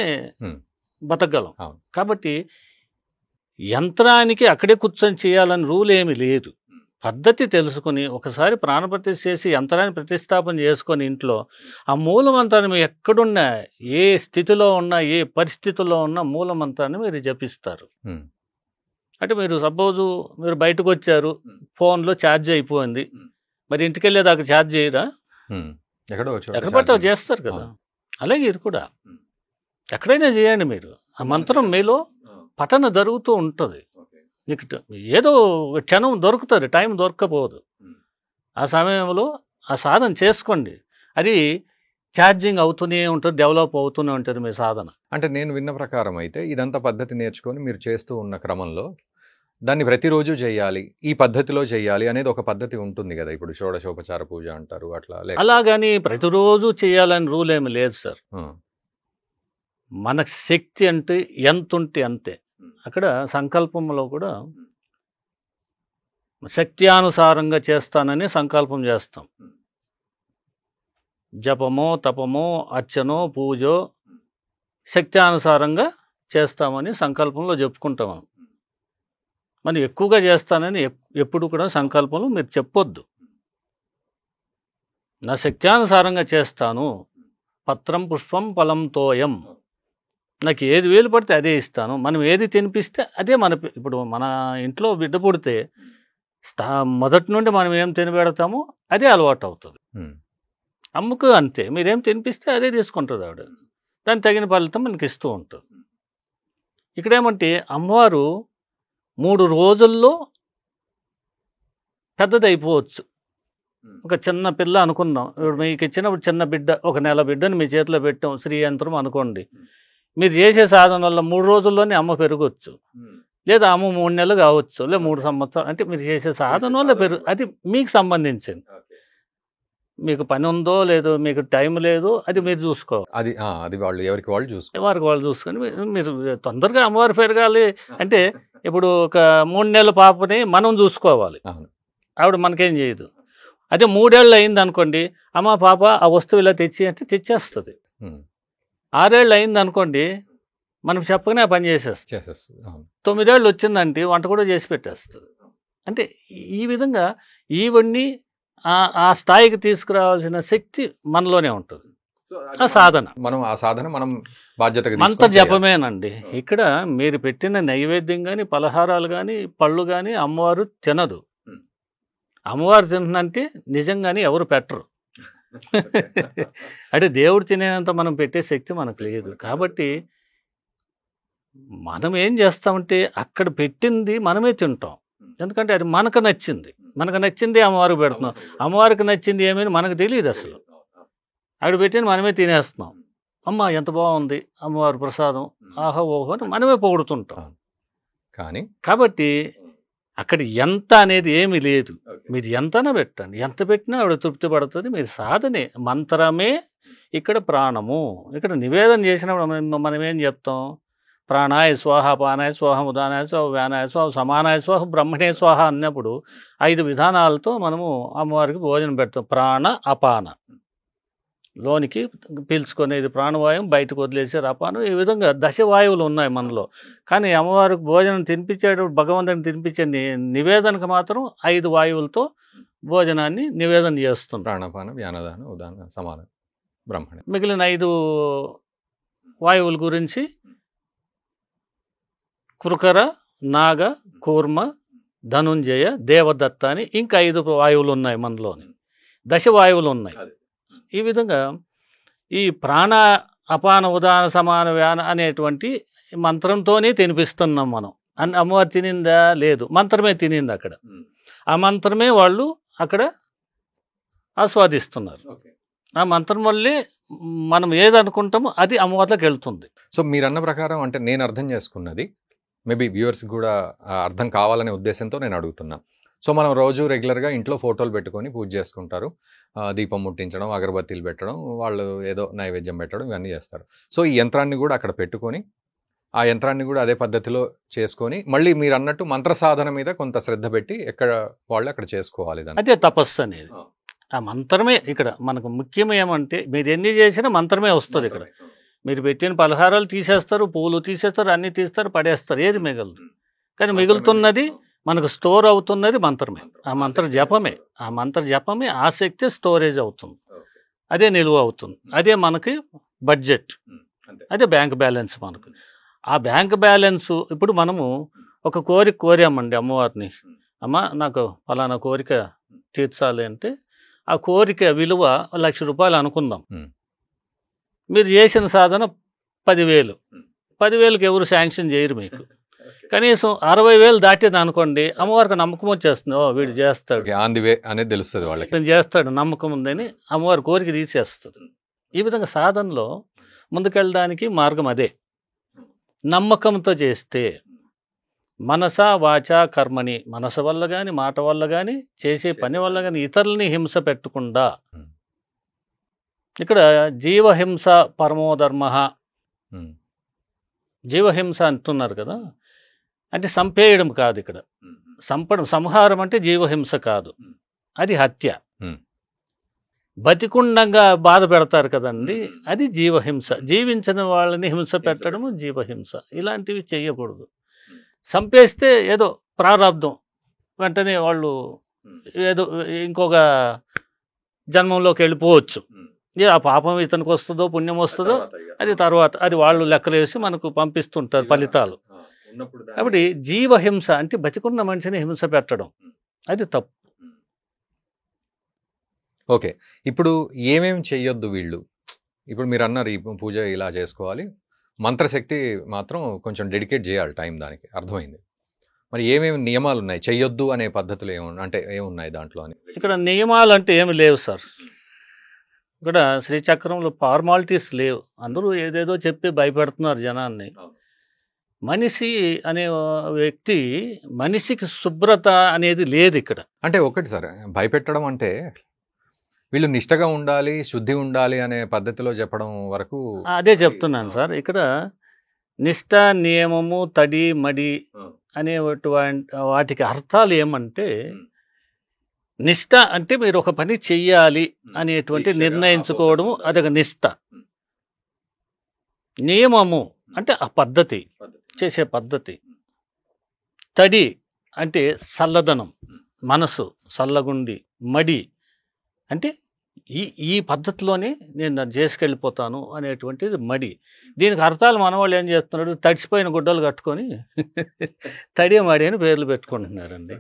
బతకగలం. కాబట్టి యంత్రానికి అక్కడే కూర్చొని చేయాలని రూల్ ఏమి లేదు. పద్ధతి తెలుసుకుని ఒకసారి ప్రాణప్రతిష్ఠ చేసి యంత్రాన్ని ప్రతిష్టాపన చేసుకొని ఇంట్లో ఆ మూలమంత్రాన్ని మీరు ఎక్కడున్నా, ఏ స్థితిలో ఉన్నా, ఏ పరిస్థితుల్లో ఉన్నా మూలమంత్రాన్ని మీరు జపిస్తారు. అంటే మీరు సపోజు మీరు బయటకు వచ్చారు, ఫోన్లో ఛార్జ్ అయిపోయింది, మరి ఇంటికి వెళ్ళేదాకా ఛార్జ్ చేయరా? ఎక్కడ పట్ట చేస్తారు కదా. అలాగే ఇది కూడా ఎక్కడైనా చేయండి. మీరు ఆ మంత్రం మీలో పఠన జరుగుతూ ఉంటుంది. మీకు ఏదో క్షణం దొరుకుతుంది, టైం దొరకపోదు. ఆ సమయంలో ఆ సాధన చేసుకోండి. అది ఛార్జింగ్ అవుతూనే ఉంటుంది, డెవలప్ అవుతూనే ఉంటుంది మీ సాధన. అంటే నేను విన్న ప్రకారం అయితే ఇదంతా పద్ధతి నేర్చుకొని మీరు చేస్తూ ఉన్న క్రమంలో దాన్ని ప్రతిరోజు చేయాలి, ఈ పద్ధతిలో చేయాలి అనేది ఒక పద్ధతి ఉంటుంది కదా. ఇప్పుడు షోడశోపచార పూజ అంటారు, అట్లా అలాగని ప్రతిరోజు చేయాలని రూల్ ఏమి లేదు సార్. మన శక్తి అంటే ఎంత ఉంటే అంతే. అక్కడ సంకల్పంలో కూడా శక్త్యానుసారంగా చేస్తానని సంకల్పం చేస్తాం. జపమో తపమో అర్చనో పూజో శక్త్యానుసారంగా చేస్తామని సంకల్పంలో చెప్పుకుంటాం. మనం ఎక్కువగా చేస్తానని ఎప్పుడు కూడా సంకల్పంలో మీరు చెప్పొద్దు. నా శక్త్యానుసారంగా చేస్తాను, పత్రం పుష్పం ఫలం తోయం, నాకు ఏది వేలు పడితే అదే ఇస్తాను. మనం ఏది తినిపిస్తే అదే ఇప్పుడు మన ఇంట్లో బిడ్డ పుడితే మొదటి నుండి మనం ఏం తినిపెడతామో అదే అలవాటు అవుతుంది. అమ్మకు అంతే, మీరేం తినిపిస్తే అదే తీసుకుంటుంది ఆవిడ, దానికి తగిన ఫలితం మనకి ఇస్తూ ఉంటుంది. ఇక్కడేమంటే అమ్మవారు 3 రోజుల్లో పెద్దది అయిపోవచ్చు. ఒక చిన్న పిల్ల అనుకుందాం, ఇప్పుడు మీకు ఇచ్చినప్పుడు చిన్న బిడ్డ, 1 నెల బిడ్డను మీ చేతిలో పెట్టాం శ్రీ యంత్రం అనుకోండి. మీరు చేసే సాధన వల్ల 3 రోజుల్లోనే అమ్మ పెరగవచ్చు, లేదా అమ్మ 3 నెలలు కావచ్చు, లేదా 3 సంవత్సరాలు. అంటే మీరు చేసే సాధన వల్ల అది మీకు సంబంధించింది. మీకు పని ఉందో లేదో, మీకు టైం లేదో, అది మీరు చూసుకోవాలి. అది వాళ్ళు ఎవరికి వాళ్ళు చూసుకొని మీరు తొందరగా అమ్మవారు పెరగాలి అంటే ఇప్పుడు ఒక 3 నెలల పాపని మనం చూసుకోవాలి. ఆవిడ మనకేం చేయదు. అదే 3 ఏళ్ళు అయింది అనుకోండి, అమ్మ పాప ఆ వస్తువు ఇలా తెచ్చి అంటే తెచ్చేస్తుంది. 6 ఏళ్ళు అయింది అనుకోండి, మనం చెప్పగానే ఆ పని చేసేస్తుంది. 9 ఏళ్ళు వచ్చిందంటే వంట కూడా చేసి పెట్టేస్తుంది. అంటే ఈ విధంగా ఇవన్నీ ఆ స్థాయికి తీసుకురావాల్సిన శక్తి మనలోనే ఉంటుంది. ఆ సాధన మనం బాధ్యతగా మంత్ర జపమేనండి. ఇక్కడ మీరు పెట్టిన నైవేద్యం కానీ, పలహారాలు కానీ, పళ్ళు కానీ అమ్మవారు తినదు. అమ్మవారు తినంటే నిజంగానే ఎవరు పెట్టరు. అంటే దేవుడు తినేంత మనం పెట్టే శక్తి మనకు లేదు. కాబట్టి మనం ఏం చేస్తామంటే అక్కడ పెట్టింది మనమే తింటాం, ఎందుకంటే అది మనకు నచ్చింది అమ్మవారికి పెడుతున్నాం. అమ్మవారికి నచ్చింది ఏమని మనకు తెలియదు అసలు. అక్కడ పెట్టింది మనమే తినేస్తున్నాం. అమ్మ ఎంత బాగుంది అమ్మవారి ప్రసాదం, ఆహో ఓహో అని మనమే పొగుడుతుంటాం. కానీ కాబట్టి అక్కడ ఎంత అనేది ఏమీ లేదు. మీరు ఎంతనా పెట్టండి, ఎంత పెట్టినా ఆవిడ తృప్తి పడుతుంది. మీరు సాధనే, మంత్రమే ఇక్కడ ప్రాణము. ఇక్కడ నివేదన చేసినప్పుడు మనం ఏం చెప్తాం? ప్రాణాయ స్వాహ, పానాయ స్వాహ, ఉదానాయ స్వాహ, వ్యానాయ స్వాహ, సమానాయ స్వాహ, బ్రహ్మణే స్వాహ అన్నప్పుడు 5 విధానాలతో మనము అమ్మవారికి భోజనం పెడతాం. ప్రాణ అపాన, లోనికి పీల్చుకునేది ప్రాణవాయువు, బయటకు వదిలేసేది అపానం. ఈ విధంగా దశవాయువులు ఉన్నాయి మనలో. కానీ అమ్మవారికి భోజనం తినిపించేటప్పుడు, భగవంతుని తినిపించే నివేదనకు మాత్రం 5 వాయువులతో భోజనాన్ని నివేదన చేస్తుంది. ప్రాణపాన, వ్యానదాన, ఉదాన, సమాన, బ్రహ్మణ. మిగిలిన 5 వాయువుల గురించి కృకర, నాగ, కూర్మ, ధనుంజయ, దేవదత్త అని ఇంకా 5 వాయువులు ఉన్నాయి మనలోని. దశవాయువులు ఉన్నాయి. ఈ విధంగా ఈ ప్రాణ అపాన ఉదాన సమాన వ్యాన అనేటువంటి మంత్రంతోనే తినిపిస్తున్నాం మనం. అమ్మవారు తినిందా? లేదు, మంత్రమే తినింది అక్కడ. ఆ మంత్రమే వాళ్ళు అక్కడ ఆస్వాదిస్తున్నారు. ఆ మంత్రం వల్లే మనం ఏది అనుకుంటామో అది అమ్మవార్లోకి వెళ్తుంది. సో మీరు అన్న ప్రకారం అంటే నేను అర్థం చేసుకున్నది, మేబీ వ్యూవర్స్ కూడా అర్థం కావాలనే ఉద్దేశంతో నేను అడుగుతున్నా. సో మనం రోజు రెగ్యులర్గా ఇంట్లో ఫోటోలు పెట్టుకొని పూజ చేసుకుంటారు, దీపం ముట్టించడం, అగరబత్తీలు పెట్టడం, వాళ్ళు ఏదో నైవేద్యం పెట్టడం, ఇవన్నీ చేస్తారు. సో ఈ యంత్రాన్ని కూడా అక్కడ పెట్టుకొని ఆ యంత్రాన్ని కూడా అదే పద్ధతిలో చేసుకొని మళ్ళీ మీరు అన్నట్టు మంత్ర సాధన మీద కొంత శ్రద్ధ పెట్టి ఎక్కడ వాళ్ళు అక్కడ చేసుకోవాలి. అదే తపస్సు అనేది. ఆ మంత్రమే ఇక్కడ మనకు ముఖ్యం. ఏమంటే మీరు ఎన్ని చేసినా మంత్రమే వస్తుంది. ఇక్కడ మీరు పెట్టిన పలహారాలు తీసేస్తారు, పూలు తీసేస్తారు, అన్నీ తీస్తారు, పడేస్తారు, ఏది మిగలదు. కానీ మిగులుతున్నది, మనకు స్టోర్ అవుతున్నది మంత్రమే. ఆ మంత్ర జపమే ఆ శక్తి స్టోరేజ్ అవుతుంది, అదే నిలువ అవుతుంది, అదే మనకి బడ్జెట్, అదే బ్యాంక్ బ్యాలెన్స్ మనకు. ఆ బ్యాంక్ బ్యాలెన్స్ ఇప్పుడు మనము ఒక కోరిక కోరామండి అమ్మవారిని, అమ్మ నాకు ఫలానా కోరిక తీర్చాలి అంటే ఆ కోరిక విలువ 1,00,000 రూపాయలు అనుకుందాం. మీరు చేసిన సాధన 10,000. 10,000కి ఎవరు శాంక్షన్ చేయరు మీకు. కనీసం 60,000 దాటేది అనుకోండి, అమ్మవారికి నమ్మకం వచ్చేస్తుంది. ఓ వీడు చేస్తాడు, ఆన్ ది వే అనేది తెలుస్తుంది వాళ్ళకి, నేను చేస్తాడు, నమ్మకం ఉందని అమ్మవారి కోరిక తీసేస్తుంది. ఈ విధంగా సాధనలో ముందుకెళ్ళడానికి మార్గం అదే. నమ్మకంతో చేస్తే మనస వాచ కర్మని, మనసు వల్ల కానీ, మాట వల్ల కానీ, చేసే పని వల్ల కానీ ఇతరులని హింస పెట్టకుండా, ఇక్కడ జీవహింస పరమోధర్మ, జీవహింస అంటున్నారు కదా, అంటే సంపేయడం కాదు. ఇక్కడ సంహారం అంటే జీవహింస కాదు, అది హత్య. బతికుండంగా బాధ పెడతారు కదండి, అది జీవహింస. జీవించిన వాళ్ళని హింస పెట్టడము జీవహింస. ఇలాంటివి చేయకూడదు. చంపేస్తే ఏదో ప్రారంధం, వెంటనే వాళ్ళు ఏదో ఇంకొక జన్మంలోకి వెళ్ళిపోవచ్చు. ఆ పాపం ఇతనికి వస్తుందో పుణ్యం వస్తుందో అది తర్వాత, అది వాళ్ళు లెక్కలేసి మనకు పంపిస్తుంటారు ఫలితాలు. కాబట్టి జీవహింస అంటే బతికున్న మనిషిని హింస పెట్టడం, అది తప్పు. ఓకే, ఇప్పుడు ఏమేమి చెయ్యొద్దు వీళ్ళు? ఇప్పుడు మీరు అన్నారు ఈ పూజ ఇలా చేసుకోవాలి, మంత్రశక్తి మాత్రం కొంచెం డెడికేట్ చేయాలి టైం, దానికి అర్థమైంది. మరి ఏమేమి నియమాలు ఉన్నాయి, చెయ్యొద్దు అనే పద్ధతులు అంటే ఏమున్నాయి దాంట్లో అని? ఇక్కడ నియమాలు అంటే ఏమి లేవు సార్. ఇక్కడ శ్రీచక్రంలో ఫార్మాలిటీస్ లేవు. అందరూ ఏదేదో చెప్పి భయపెడుతున్నారు జనాన్ని. మనిషి అనే వ్యక్తి, మనిషికి శుభ్రత అనేది లేదు ఇక్కడ. అంటే ఒకటి సార్, భయపెట్టడం అంటే వీళ్ళు నిష్టగా ఉండాలి, శుద్ధి ఉండాలి అనే పద్ధతిలో చెప్పడం వరకు అదే చెప్తున్నాను సార్. ఇక్కడ నిష్ట, నియమము, తడి, మడి అనేటువంటి వాటికి అర్థాలు ఏమంటే, నిష్ట అంటే మీరు ఒక పని చెయ్యాలి అనేటువంటి నిర్ణయించుకోవడము, అదొక నిష్ట. నియమము అంటే ఆ పద్ధతి, చేసే పద్ధతి. తడి అంటే చల్లదనం, మనసు చల్లగుండి. మడి అంటే ఈ పద్ధతిలోనే నేను చేసుకెళ్ళిపోతాను అనేటువంటిది మడి. దీనికి అర్థాలు మనవాళ్ళు ఏం చేస్తున్నారు, తడిసిపోయిన గుడ్డలు కట్టుకొని తడి మడి అని పేర్లు పెట్టుకుంటున్నారండి.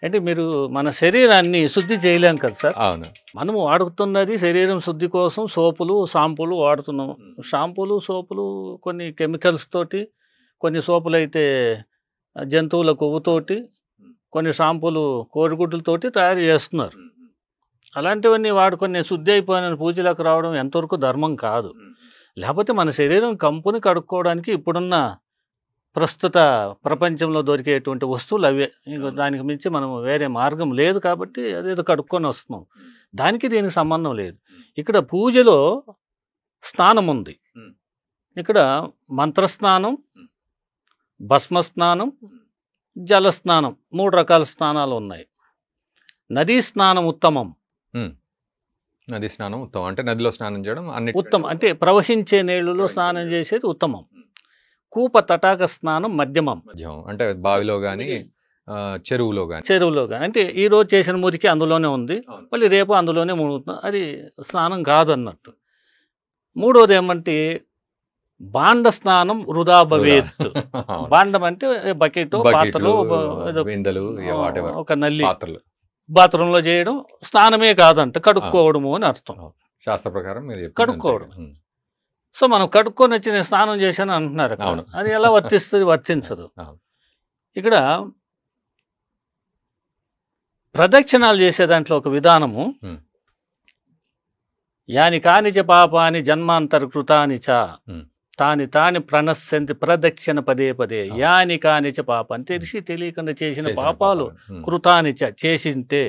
అంటే మీరు మన శరీరాన్ని శుద్ధి చేయలేం కదా సార్. అవును, మనము వాడుతున్నది శరీరం శుద్ధి కోసం సోపులు, షాంపూలు వాడుతున్నాము. షాంపూలు, సోపులు కొన్ని కెమికల్స్ తోటి, కొన్ని సోపులు అయితే జంతువుల కొవ్వుతోటి, కొన్ని షాంపూలు కోడిగుడ్లతోటి తయారు చేస్తున్నారు. అలాంటివన్నీ వాడుకొని నేను శుద్ధి అయిపోయిన పూజలకు రావడం ఎంతవరకు ధర్మం కాదు. లేకపోతే మన శరీరం కంపుని కడుక్కోవడానికి ఇప్పుడున్న ప్రస్తుత ప్రపంచంలో దొరికేటువంటి వస్తువులు అవే. ఇంక దానికి మించి మనం వేరే మార్గం లేదు కాబట్టి అదేదో కడుక్కొని వస్తున్నాం. దానికి దీనికి సంబంధం లేదు. ఇక్కడ పూజలో స్నానం ఉంది. ఇక్కడ మంత్రస్నానం, భస్మస్నానం, జలస్నానం 3 రకాల స్నానాలు ఉన్నాయి. నదీ స్నానం ఉత్తమం. నది స్నానం ఉత్తమం అంటే నదిలో స్నానం చేయడం అన్ని ఉత్తమం అంటే ప్రవహించే నీళ్ళలో స్నానం చేసేది ఉత్తమం. కూప తటాక స్నానం మధ్యమం. అంటే బావిలో కానీ చెరువులో కానీ అంటే ఈ రోజు చేసిన మురికి అందులోనే ఉంది, మళ్ళీ రేపు అందులోనే మునుగుతుంది, అది స్నానం కాదు అన్నట్టు. మూడోది ఏమంటే బాండ స్నానం వృధా భవేత్. బాండం అంటే బకెట్, పాత్రలు, ఒక నల్లి బాత్రూంలో చేయడం స్నానమే కాదంట, కడుక్కోవడము అని అర్థం. శాస్త్ర ప్రకారం కడుక్కోవడం. సో మనం కడుక్కొని వచ్చి నేను స్నానం చేశాను అంటున్నారు. అది ఎలా వర్తిస్తుంది? వర్తించదు. ఇక్కడ ప్రదక్షిణాలు చేసే దాంట్లో ఒక విధానము, యాని కానిచ పాపాని జన్మాంతర్కృతాని చ తాని తాని ప్రణశ్యంతి ప్రదక్షిణ పదే పదే. యాని కానిచ పాపాన్ని తెలిసి తెలియకుండా చేసిన పాపాలు కృతానిచ చేసింటే,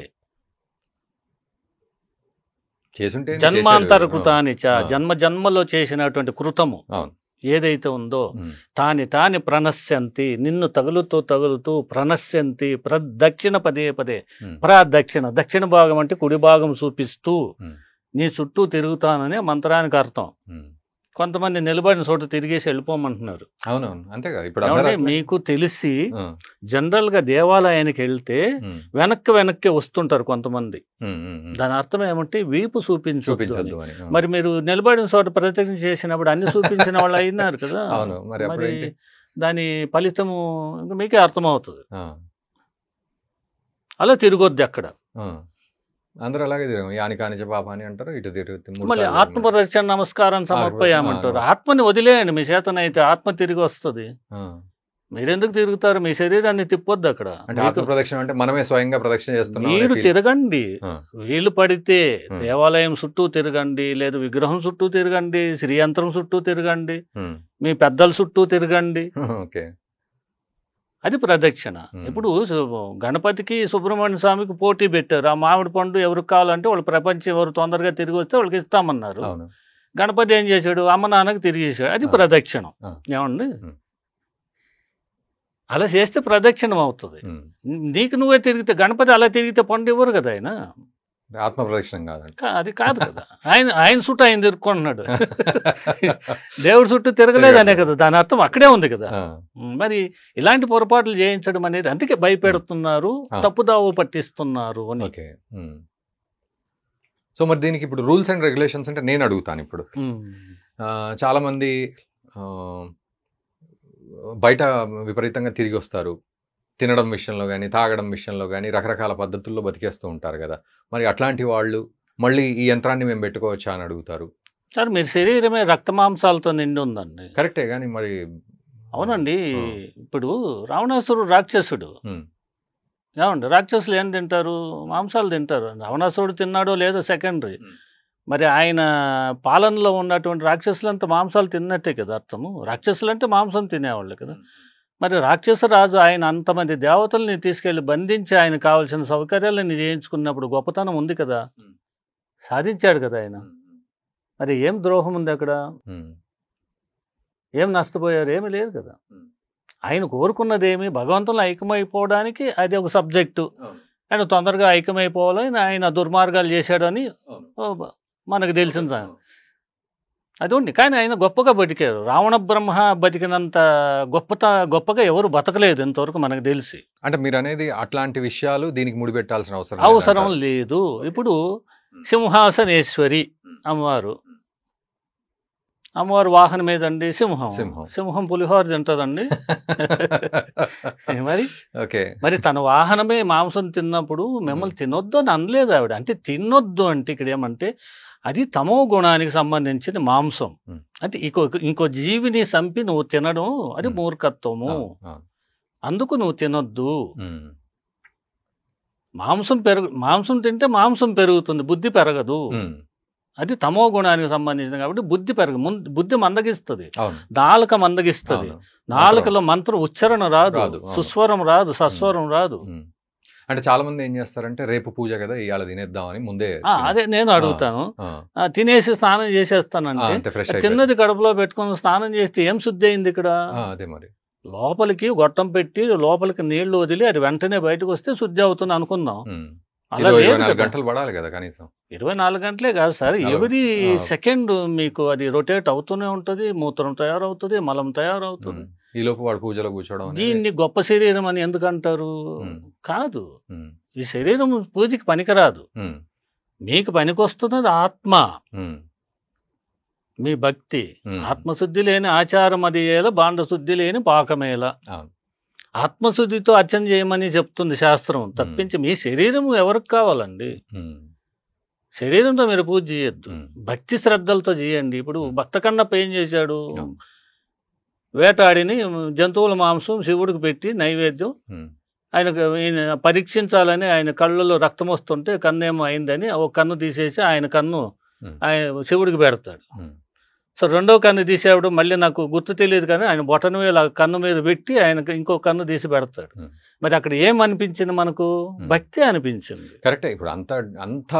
జన్మాంతర కృతానిచ జన్మలో చేసినటువంటి కృతము ఏదైతే ఉందో తాని తాని ప్రణశ్యంతి, నిన్ను తగులుతూ ప్రణశ్యంతి ప్రదక్షిణ పదే పదే. దక్షిణ భాగం అంటే కుడి భాగం చూపిస్తూ నీ చుట్టూ తిరుగుతాననే మంత్రానికి అర్థం. కొంతమంది నిలబడిన చోట తిరిగేసి వెళ్ళిపోమంటున్నారు. అవునవును, అంతేగా. ఇప్పుడు మీకు తెలిసి జనరల్ గా దేవాలయానికి వెళ్తే వెనక్కి వస్తుంటారు కొంతమంది. దాని అర్థం ఏమంటే వీపు చూపించొద్దు. మరి మీరు నిలబడిన చోట ప్రదక్షిణ చేసినప్పుడు అన్ని చూపించిన వాళ్ళు అయినారు కదా, మరి దాని ఫలితము మీకే అర్థమవుతుంది. అలా తిరగొద్దు అక్కడ. అందరూ అలాగే తిరగం, యాని కానిచ పాపాని అంటారు, ఇటు తిరుగుతుంది. మళ్ళీ ఆత్మపరిరక్షణ నమస్కారం సమర్పయామంటారు. ఆత్మని వదిలేయండి, మీ చేతనైతే ఆత్మ తిరిగి వస్తుంది. మీరెందుకు తిరుగుతారు? మీ శరీరాన్ని తిప్పొద్దు అక్కడ. ప్రదక్షిణ అంటే మనమే స్వయంగా ప్రదక్షిణ చేస్తున్నాం. మీరు తిరగండి, వీలు పడితే దేవాలయం చుట్టూ తిరగండి, లేదు విగ్రహం చుట్టూ తిరగండి, శ్రీయంత్రం చుట్టూ తిరగండి, మీ పెద్దల చుట్టూ తిరగండి. అది ప్రదక్షిణ. ఇప్పుడు గణపతికి సుబ్రహ్మణ్య స్వామికి పోటీ పెట్టారు. ఆ మామిడి పండు ఎవరికి కావాలంటే వాళ్ళు ప్రపంచం ఎవరు తొందరగా తిరిగి వస్తే వాళ్ళకి ఇస్తామన్నారు. గణపతి ఏం చేశాడు? అమ్మ నాన్నకి తిరిగేశాడు. అది ప్రదక్షిణం. ఏమండి, అలా చేస్తే ప్రదక్షిణం అవుతుంది. నీకు నువ్వే తిరిగితే, గణపతి అలా తిరిగితే పండు ఇవ్వరు కదా ఆయన. ఆత్మ ప్రదక్షిణం కాదండి, అది కాదు కదా. ఆయన చుట్టూ ఆయన తిరుక్కుంటున్నాడు, దేవుడి చుట్టూ తిరగలేదనే కదా దాని అర్థం. అక్కడే ఉంది కదా. మరి ఇలాంటి పొరపాట్లు చేయించడం అనేది అందుకే భయపెడుతున్నారు, తప్పుదావు పట్టిస్తున్నారు అని. సో మరి దీనికి ఇప్పుడు రూల్స్ అండ్ రెగ్యులేషన్స్ అంటే నేను అడుగుతాను. ఇప్పుడు చాలా మంది బయట విపరీతంగా తిరిగి వస్తారు, తినడం విషయంలో కానీ తాగడం విషయంలో కానీ రకరకాల పద్ధతుల్లో బతికేస్తూ ఉంటారు కదా. మరి అట్లాంటి వాళ్ళు మళ్ళీ ఈ యంత్రాన్ని మేము పెట్టుకోవచ్చా అని అడుగుతారు. సార్, మీరు శరీరమే రక్తమాంసాలతో నిండి ఉందండి. కరెక్టే, కానీ మరి అవునండి. ఇప్పుడు రావణాసురుడు రాక్షసుడు. ఏమండి, రాక్షసులు ఏం తింటారు? మాంసాలు తింటారు. రావణాసురుడు తిన్నాడో లేదో సెకండరీ. మరి ఆయన పాలనలో ఉన్నటువంటి రాక్షసులంతా మాంసాలు తిన్నట్టే కదా అర్థము. రాక్షసులు అంటే మాంసం తినేవాళ్ళు కదా. మరి రాక్షసరాజు ఆయన అంతమంది దేవతల్ని తీసుకెళ్లి బంధించి ఆయన కావాల్సిన సౌకర్యాలని చేయించుకున్నప్పుడు గొప్పతనం ఉంది కదా, సాధించాడు కదా ఆయన. మరి ఏం ద్రోహం ఉంది అక్కడ? ఏం నష్టపోయారు? ఏమీ లేదు కదా. ఆయన కోరుకున్నదేమి భగవంతులు ఐక్యమైపోవడానికి అది ఒక సబ్జెక్టు. ఆయన తొందరగా ఐక్యమైపోవాలని ఆయన దుర్మార్గాలు చేశాడని మనకు తెలిసింది. అది ఉంది. కానీ ఆయన గొప్పగా బతికారు. రావణ బ్రహ్మ బతికినంత గొప్పగా ఎవరు బతకలేదు ఇంతవరకు మనకు తెలిసి. అంటే మీరు అనేది అట్లాంటి విషయాలు దీనికి ముడిపెట్టాల్సిన అవసరం లేదు. ఇప్పుడు సింహాసనేశ్వరి అమ్మవారు వాహనం ఏదండి? సింహం పులిహోర తింటదండి. మరి తన వాహనమే మాంసం తిన్నప్పుడు మిమ్మల్ని తినొద్దు అని అనలేదు ఆవిడ. అంటే తినొద్దు అంటే ఇక్కడ ఏమంటే అది తమో గుణానికి సంబంధించిన మాంసం. అంటే ఇంకో జీవిని చంపి నువ్వు తినడం అది మూర్ఖత్వము. అందుకు నువ్వు తినొద్దు. మాంసం తింటే మాంసం పెరుగుతుంది, బుద్ధి పెరగదు. అది తమో గుణానికి సంబంధించింది కాబట్టి బుద్ధి మందగిస్తుంది, నాలుక మందగిస్తుంది. నాలుకలో మంత్రం ఉచ్చారణ రాదు, సుస్వరం రాదు, సస్వరం రాదు. అంటే చాలా మంది ఏం చేస్తారంటే రేపు పూజ కదా ఇవాళ తినేద్దామని ముందే అదే నేను అడుగుతాను, తినేసి స్నానం చేసేస్తానంటే తిన్నది కడుపులో పెట్టుకుని స్నానం చేస్తే ఏం శుద్ధి అయింది ఇక్కడ? అదే మరి లోపలికి గొట్టం పెట్టి లోపలికి నీళ్లు వదిలి అది వెంటనే బయటకు వస్తే శుద్ధి అవుతుంది అనుకుందాం. అలా 24 గంటలు పడాలి కదా కనీసం. 24 గంటలే కాదు సార్, ఎవ్రీ సెకండ్ మీకు అది రొటేట్ అవుతూనే ఉంటుంది, మూత్రం తయారవుతుంది, మలం తయారవుతుంది. ఈ లోపు వాడు పూజలో కూర్చోవడం. దీన్ని గొప్ప శరీరం అని ఎందుకు అంటారు? కాదు, ఈ శరీరం పూజకి పనికిరాదు. మీకు పనికొస్తున్నది ఆత్మ, మీ భక్తి. ఆత్మశుద్ధి లేని ఆచారం అది ఏల, బాండశుద్ధి లేని పాకమేల. ఆత్మశుద్ధితో అర్చన చేయమని చెప్తుంది శాస్త్రం, తప్పించి మీ శరీరం ఎవరికి కావాలండి? శరీరంతో మీరు పూజ చేయొద్దు, భక్తి శ్రద్ధలతో చేయండి. ఇప్పుడు భక్త కన్నప్ప ఏం చేశాడు? వేటాడిని జంతువుల మాంసం శివుడికి పెట్టి నైవేద్యం, ఆయనకు పరీక్షించాలని ఆయన కళ్ళలో రక్తం వస్తుంటే కన్నేమో అయిందని ఒక కన్ను తీసేసి ఆయన కన్ను ఆయన శివుడికి పెడతాడు. సో రెండో కన్ను తీసేవాడు మళ్ళీ నాకు గుర్తు తెలియదు కానీ ఆయన బొటన వేలు కన్ను మీద పెట్టి ఆయనకు ఇంకో కన్ను తీసి పెడతాడు. మరి అక్కడ ఏమనిపించింది మనకు? భక్తి అనిపించింది. కరెక్టే. ఇప్పుడు అంత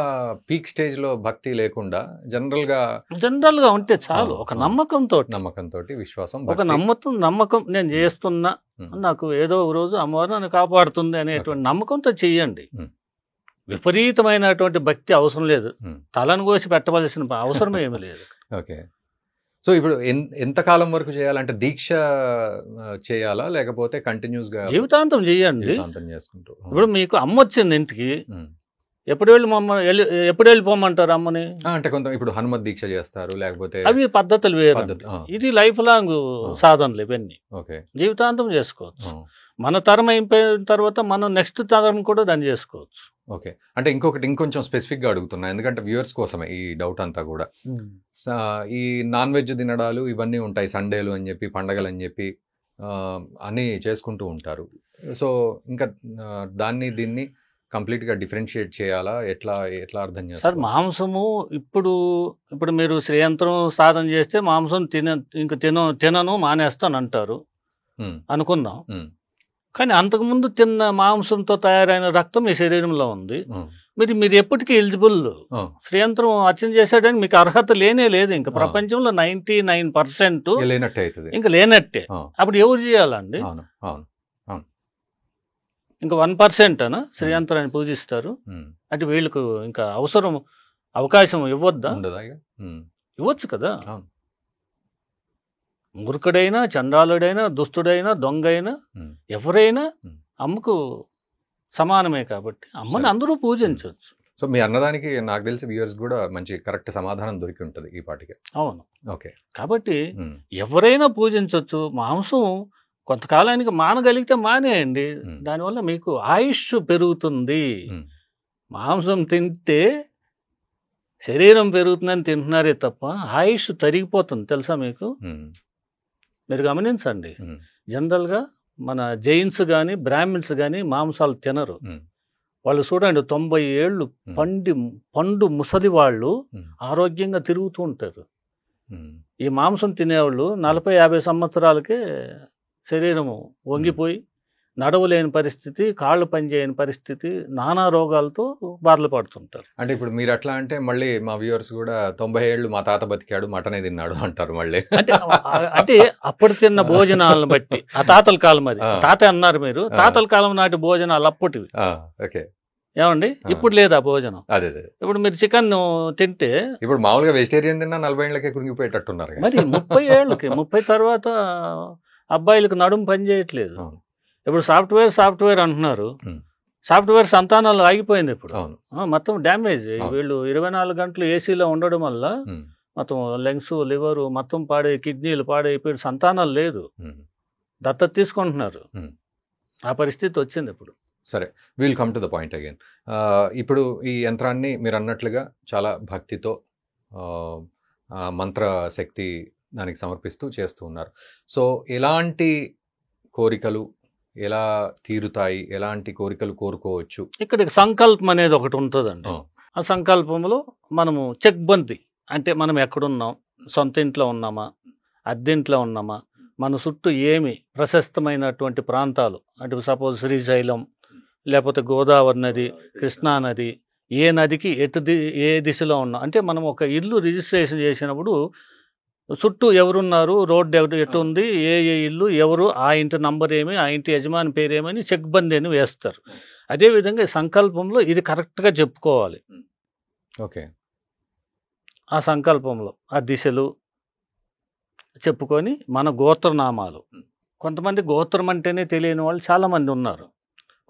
పీక్ స్టేజ్ లో భక్తి లేకుండా జనరల్ గా ఉంటే చాలు, ఒక నమ్మకంతో విశ్వాసం, ఒక నమ్మకం నేను చేస్తున్నా, నాకు ఏదో ఒక రోజు అమ్మవారు నన్ను కాపాడుతుంది అనేటువంటి నమ్మకంతో చెయ్యండి. విపరీతమైనటువంటి భక్తి అవసరం లేదు, తలను కోసి పెట్టవలసిన అవసరం ఏమీ లేదు. ఓకే. సో ఇప్పుడు ఎంతకాలం వరకు చేయాలంటే దీక్ష చేయాలా లేకపోతే కంటిన్యూస్ గా జీవితాంతం చేయండి? చేసుకుంటూ. ఇప్పుడు మీకు అమ్మ వచ్చింది ఇంటికి, ఎప్పుడు వెళ్ళిపోమంటారు అమ్మని? అంటే కొంత ఇప్పుడు హనుమత్ దీక్ష చేస్తారు, లేకపోతే అవి పద్ధతులు వేరు. ఇది లైఫ్ లాంగ్ సాధనలు ఇవన్నీ. ఓకే, జీవితాంతం చేసుకోవచ్చు. మన తరం అయిపోయిన తర్వాత మనం నెక్స్ట్ తరం కూడా దాన్ని చేసుకోవచ్చు. ఓకే. అంటే ఇంకొంచెం స్పెసిఫిక్గా అడుగుతున్నా, ఎందుకంటే వ్యూవర్స్ కోసమే ఈ డౌట్ అంతా కూడా. ఈ నాన్ వెజ్ తినడాలు ఇవన్నీ ఉంటాయి, సండేలు అని చెప్పి, పండగలు అని చెప్పి అన్నీ చేసుకుంటూ ఉంటారు. సో ఇంకా దీన్ని కంప్లీట్గా డిఫరెన్షియేట్ చేయాలా? ఎట్లా అర్థం చేస్తారు సార్? మాంసము ఇప్పుడు మీరు శ్రీయంత్రం సాధన చేస్తే మాంసం తినను మానేస్తాను అంటారు అనుకుందాం. కానీ అంతకుముందు తిన్న మాంసంతో తయారైన రక్తం మీ శరీరంలో ఉంది. మీరు ఎప్పటికీ ఎలిజిబుల్. శ్రీయంత్రం అర్చన చేశాడని మీకు అర్హత లేనే లేదు. ఇంకా ప్రపంచంలో 99% ఇంకా లేనట్టే. అప్పుడు ఎవరు చేయాలండి? ఇంకా 1% అనా శ్రీయంత్రాన్ని పూజిస్తారు? అంటే వీళ్ళకు ఇంకా అవకాశం ఇవ్వద్దా? ఇవ్వచ్చు కదా. మూర్ఖుడైనా, చండాలుడైనా, దుస్తుడైనా, దొంగైనా, ఎవరైనా అమ్మకు సమానమే కాబట్టి అమ్మని అందరూ పూజించవచ్చు. సో మీ అన్నదానికి నాకు తెలిసి వ్యూవర్స్ కూడా మంచి కరెక్ట్ సమాధానం దొరికి ఉంటుంది ఈ పాటికి. అవును. ఓకే. కాబట్టి ఎవరైనా పూజించవచ్చు. మాంసం కొంతకాలానికి మానగలిగితే మానేయండి, దానివల్ల మీకు ఆయుష్ పెరుగుతుంది. మాంసం తింటే శరీరం పెరుగుతుందని తింటున్నారే తప్ప ఆయుష్ తరిగిపోతుంది, తెలుసా మీకు? మీరు గమనించండి, జనరల్గా మన జైన్స్ కానీ బ్రాహ్మిన్స్ కానీ మాంసాలు తినరు. వాళ్ళు చూడండి 90 ఏళ్ళు పండు ముసలి వాళ్ళు ఆరోగ్యంగా తిరుగుతూ ఉంటారు. ఈ మాంసం తినేవాళ్ళు 40-50 సంవత్సరాలకే శరీరము వంగిపోయి నడవలేని పరిస్థితి, కాళ్ళు పనిచేయని పరిస్థితి, నానా రోగాలతో బాధలు పడుతుంటారు. అంటే ఇప్పుడు మీరు ఎట్లా అంటే మళ్ళీ మా వ్యూవర్స్ కూడా 90 ఏళ్ళు మా తాత బతికాడు, మటనే తిన్నాడు అంటారు మళ్ళీ. అంటే అప్పుడు తిన్న భోజనాలను బట్టి, ఆ తాతల కాలం, అది తాత అన్నారు మీరు, తాతల కాలం నాటి భోజనాలు అప్పటివి. ఏమండి? ఇప్పుడు లేదా భోజనం? అదే. ఇప్పుడు మీరు చికెన్ తింటే, ఇప్పుడు మామూలుగా వెజిటేరియన్ తిన్నా 40 ఏళ్ళకే కృంగిపోయేటట్టున్నారు. మరి 30 ఏళ్ళకి 30 తర్వాత అబ్బాయిలకు నడుము పని చేయట్లేదు. ఇప్పుడు సాఫ్ట్వేర్ అంటున్నారు. సాఫ్ట్వేర్ సంతానాలు ఆగిపోయింది ఇప్పుడు, మొత్తం డ్యామేజ్. వీళ్ళు 24 గంటలు ఏసీలో ఉండడం వల్ల మొత్తం లెంగ్స్, లివరు మొత్తం కిడ్నీలు పాడైపోయి సంతానాలు లేదు, దత్తత తీసుకుంటున్నారు. ఆ పరిస్థితి వచ్చింది ఇప్పుడు. సరే, will come to the point again. ఇప్పుడు ఈ యంత్రాన్ని మీరు అన్నట్లుగా చాలా భక్తితో మంత్ర శక్తి దానికి సమర్పిస్తూ చేస్తూ ఉన్నారు. సో ఎలాంటి కోరికలు ఎలా తీరుతాయి, ఎలాంటి కోరికలు కోరుకోవచ్చు? ఇక్కడ సంకల్పం అనేది ఒకటి ఉంటుందండి. ఆ సంకల్పంలో మనము చెక్బంది, అంటే మనం ఎక్కడున్నాం, సొంత ఇంట్లో ఉన్నామా, అద్దెంట్లో ఉన్నామా, మన చుట్టూ ఏమి ప్రశస్తమైనటువంటి ప్రాంతాలు, అంటే సపోజ్ శ్రీశైలం, లేకపోతే గోదావరి నది, కృష్ణా నది, ఏ నదికి ఏ దిశలో ఉన్నాం, అంటే మనం ఒక ఇల్లు రిజిస్ట్రేషన్ చేసినప్పుడు చుట్టూ ఎవరున్నారు, రోడ్డు ఎటు ఉంది, ఏ ఇల్లు ఎవరు, ఆ ఇంటి నంబర్ ఏమి, ఆ ఇంటి యజమాని పేరేమని చెక్బంది అని వేస్తారు. అదేవిధంగా సంకల్పంలో ఇది కరెక్ట్గా చెప్పుకోవాలి. ఓకే, ఆ సంకల్పంలో ఆ దిశలు చెప్పుకొని మన గోత్రనామాలు. కొంతమంది గోత్రం అంటేనే తెలియని వాళ్ళు చాలామంది ఉన్నారు.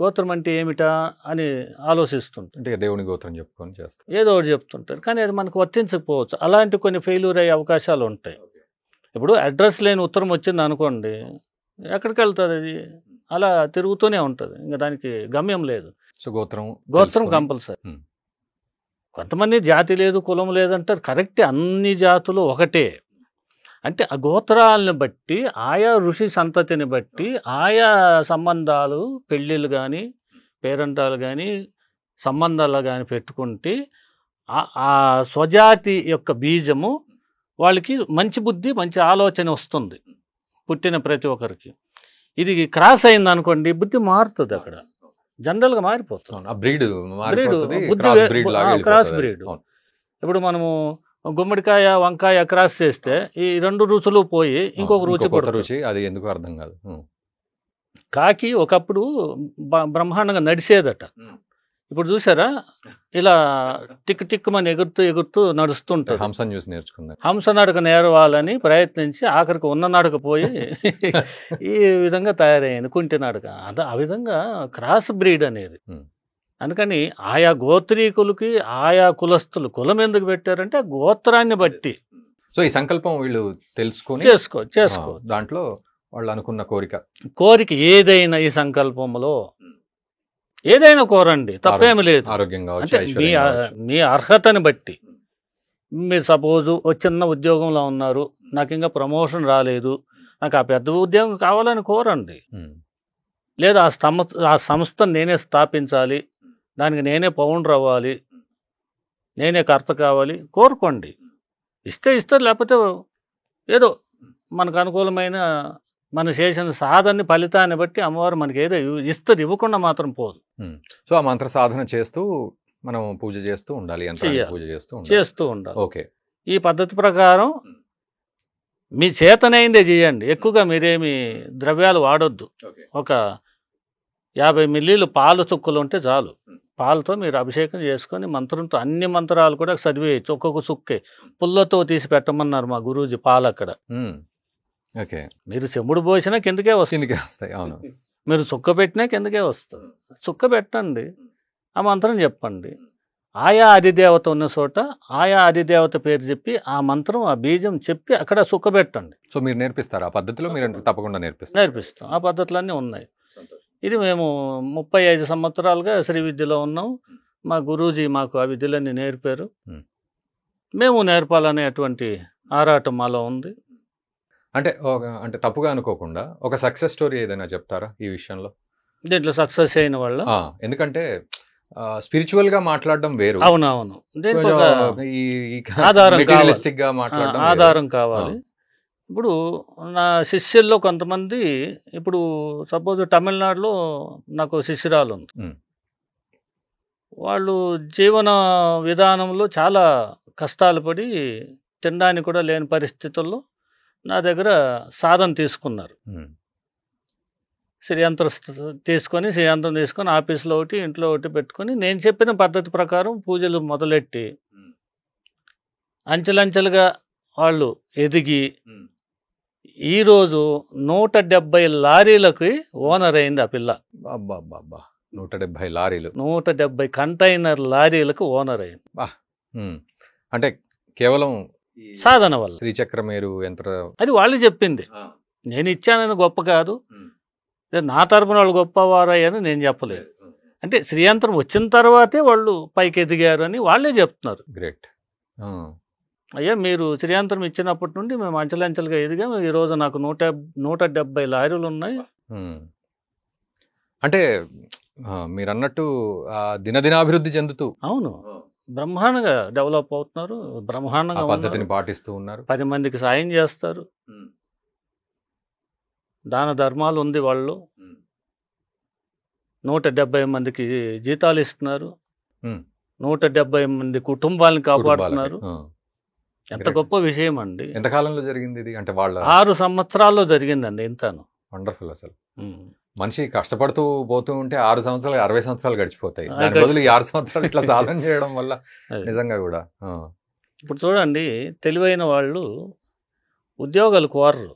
గోత్రం అంటే ఏమిటా అని ఆలోచిస్తుంటారు. అంటే దేవుని గోత్రం చెప్పుకొని చేస్తారు, ఏదో ఒకటి చెప్తుంటారు, కానీ అది మనకు వర్తించకపోవచ్చు. అలాంటి కొన్ని ఫెయిల్యూర్ అయ్యే అవకాశాలు ఉంటాయి. ఇప్పుడు అడ్రస్ లేని ఉత్తరం వచ్చింది అనుకోండి, ఎక్కడికి వెళ్తుంది అది? అలా తిరుగుతూనే ఉంటుంది, ఇంకా దానికి గమ్యం లేదు. సో గోత్రం కంపల్సరీ. కొంతమంది జాతి లేదు, కులం లేదంటారు, కరెక్టే, అన్ని జాతులు ఒకటే. అంటే ఆ గోత్రాలను బట్టి, ఆయా ఋషి సంతతిని బట్టి, ఆయా సంబంధాలు, పెళ్ళిళ్ళు కానీ, పేరంటాలు కానీ, సంబంధాలు కానీ పెట్టుకుంటే ఆ స్వజాతి యొక్క బీజము వాళ్ళకి మంచి బుద్ధి, మంచి ఆలోచన వస్తుంది పుట్టిన ప్రతి ఒక్కరికి. ఇది క్రాస్ అయింది అనుకోండి, బుద్ధి మారుతుంది, అక్కడ జనరల్గా మారిపోతుంది. Cross breed. ఇప్పుడు మనము గుమ్మడికాయ వంకాయ క్రాస్ చేస్తే ఈ రెండు రుచులు పోయి ఇంకొక రుచి, అది ఎందుకు అర్థం కాదు. కాకి ఒకప్పుడు బ్రహ్మాండంగా నడిచేదట. ఇప్పుడు చూసారా, ఇలా టిక్ టిక్కుమని ఎగురుతూ నడుస్తుంటారు. హంసను చూసి నేర్చుకున్నారు. హంస నడక నేర్వాలని ప్రయత్నించి ఆఖరికి ఉన్న నడక పోయి ఈ విధంగా తయారైంది కుంటి నడక. ఆ విధంగా క్రాస్ బ్రీడ్ అనేది. అందుకని ఆయా గోత్రీకులకి, ఆయా కులస్తులు, కులం ఎందుకు పెట్టారంటే ఆ గోత్రాన్ని బట్టి. సో ఈ సంకల్పం వీళ్ళు తెలుసుకొని చేసుకో దాంట్లో వాళ్ళు అనుకున్న కోరిక ఏదైనా ఈ సంకల్పంలో ఏదైనా కోరండి, తప్పేమి లేదు. ఆరోగ్యంగా అంటే మీ అర్హతని బట్టి. మీరు సపోజ్ ఒక చిన్న ఉద్యోగంలో ఉన్నారు, నాకు ఇంకా ప్రమోషన్ రాలేదు, నాకు ఆ పెద్ద ఉద్యోగం కావాలని కోరండి. లేదా ఆ సంస్థను నేనే స్థాపించాలి, దానికి నేనే పౌండర్ అవ్వాలి, నేనే కర్త కావాలి, కోరుకోండి. ఇస్తారు, లేకపోతే ఏదో మనకు అనుకూలమైన మన చేసిన సాధన ఫలితాన్ని బట్టి అమ్మవారు మనకి ఏదో ఇస్తుంది, ఇవ్వకుండా మాత్రం పోదు. సో ఆ మంత్ర సాధన చేస్తూ మనం పూజ చేస్తూ ఉండాలి, పూజ చేస్తూ ఉండాలి. ఓకే, ఈ పద్ధతి ప్రకారం మీ చేతనైందే చేయండి. ఎక్కువగా మీరేమి ద్రవ్యాలు వాడొద్దు. ఒక 50 మిల్లీలు పాలు చుక్కలు ఉంటే చాలు. పాలతో మీరు అభిషేకం చేసుకొని మంత్రంతో అన్ని మంత్రాలు కూడా చదివేయచ్చు. ఒక్కొక్క చుక్కే పుల్లతో తీసి పెట్టమన్నారు మా గురూజీ పాలు అక్కడ. ఓకే, మీరు చెంబుడు పోసినా కిందకే వస్తాయి. అవును, మీరు చుక్క పెట్టినా కిందకే వస్తుంది. చుక్క పెట్టండి, ఆ మంత్రం చెప్పండి. ఆయా అధిదేవత ఉన్న చోట ఆయా అధిదేవత పేరు చెప్పి ఆ మంత్రం, ఆ బీజం చెప్పి అక్కడ చుక్క పెట్టండి. సో మీరు నేర్పిస్తారు ఆ పద్ధతిలో? మీరు తప్పకుండా నేర్పిస్తాం. ఆ పద్ధతులన్నీ ఉన్నాయి. ఇది మేము 35 సంవత్సరాలుగా శ్రీ విద్యలో ఉన్నాం. మా గురూజీ మాకు ఆ విద్యలన్నీ నేర్పారు. మేము నేర్పాలనేటువంటి ఆరాటం మాలో ఉంది. అంటే తప్పుగా అనుకోకుండా ఒక సక్సెస్ స్టోరీ ఏదైనా చెప్తారా ఈ విషయంలో? దీంట్లో సక్సెస్ అయిన వాళ్ళ? ఎందుకంటే స్పిరిచువల్ గా మాట్లాడడం వేరు. అవునవును, ఆధారం కావాలి. ఇప్పుడు నా శిష్యుల్లో కొంతమంది, ఇప్పుడు సపోజ్ తమిళనాడులో నాకు శిష్యురాలు ఉంది. వాళ్ళు జీవన విధానంలో చాలా కష్టాలు పడి తినడానికి కూడా లేని పరిస్థితుల్లో నా దగ్గర సాధన తీసుకున్నారు. శ్రీయంత్రం తీసుకొని ఆఫీస్లో ఒకటి, ఇంట్లో ఒకటి పెట్టుకొని నేను చెప్పిన పద్ధతి ప్రకారం పూజలు మొదలెట్టి అంచెలంచెలుగా వాళ్ళు ఎదిగి ఈరోజు 170 లారీలకి ఓనర్ అయింది ఆ పిల్ల. 170 లారీలు, 170 కంటైనర్ లారీలకు ఓనర్ అయింది. అంటే కేవలం సాధన వల్ల. శ్రీచక్రమేరు యంత్ర, అది వాళ్ళు చెప్పింది. నేను ఇచ్చానని గొప్ప కాదు, నా తరపున వాళ్ళు గొప్పవారని నేను చెప్పలేదు. అంటే శ్రీయంత్రం వచ్చిన తర్వాతే వాళ్ళు పైకి ఎదిగారు అని వాళ్ళే చెప్తున్నారు. గ్రేట్. అయ్యా మీరు శ్రీయంత్రం ఇచ్చినప్పటి నుండి మేము అంచెలంచెలుగా ఎదిగాం, ఈరోజు నాకు 170 లారీలు ఉన్నాయి. అంటే మీరన్నట్టు దినదినాభివృద్ధి చెందుతూ అవును, బ్రహ్మాండంగా డెవలప్ అవుతున్నారు, బ్రహ్మాండంగా పద్ధతిని పాటిస్తూ ఉన్నారు, 10 మందికి సాయం చేస్తారు, దాన ధర్మాలు ఉంది వాళ్ళు, 170 మందికి జీతాలు ఇస్తున్నారు, 170 మంది కుటుంబాలను కాపాడుతున్నారు. ఎంత గొప్ప విషయం అండి. ఎంత కాలంలో జరిగింది ఇది? అంటే వాళ్ళ 6 సంవత్సరాల్లో జరిగిందండి ఇంతను. వండర్ఫుల్. అసలు మనిషి కష్టపడుతూ పోతూ ఉంటే 6 సంవత్సరాలు 60 సంవత్సరాలు గడిచిపోతాయి. దాని బదులు ఈ 6 సంవత్సరాలు ఇట్లా సాధన చేయడం వల్ల నిజంగా కూడా. ఇప్పుడు చూడండి, తెలివైన వాళ్ళు ఉద్యోగాలు కోరరు.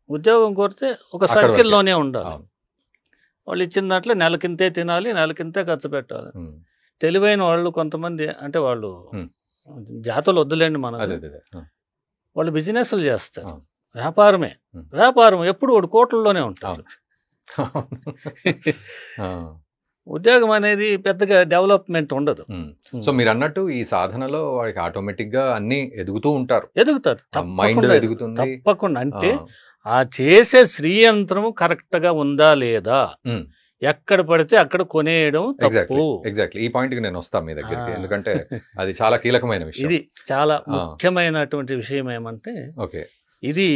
ఉద్యోగం కోరితే ఒక సర్కిల్లోనే ఉండాలి. వాళ్ళు ఇచ్చిన దాంట్లో నెలకింతే తినాలి, నెలకింతే ఖర్చు పెట్టాలి. తెలివైన వాళ్ళు కొంతమంది, అంటే వాళ్ళు జాతలు వద్దులేండి మన, వాళ్ళు బిజినెస్లు చేస్తారు, వ్యాపారమే వ్యాపారం, ఎప్పుడు వాడు కోట్లలోనే ఉంటారు. ఉద్యోగం అనేది పెద్దగా డెవలప్మెంట్ ఉండదు. సో మీరు అన్నట్టు ఈ సాధనలో వాడికి ఆటోమేటిక్ గా అన్ని ఎదుగుతారు, మైండ్ ఎదుగుతుంది తప్పకుండా. అంటే ఆ చేసే శ్రీయంత్రము కరెక్ట్ గా ఉందా లేదా, ఎక్కడ పడితే అక్కడ కొనేయడం తప్పు. ఎగ్జాక్ట్లీ ఈ పాయింట్ కి నేను వస్తాను మీ దగ్గరికి, ఎందుకంటే అది చాలా కీలకమైన విషయం. ఇది చాలా ముఖ్యమైనటువంటి విషయం. ఏమంటే ఇది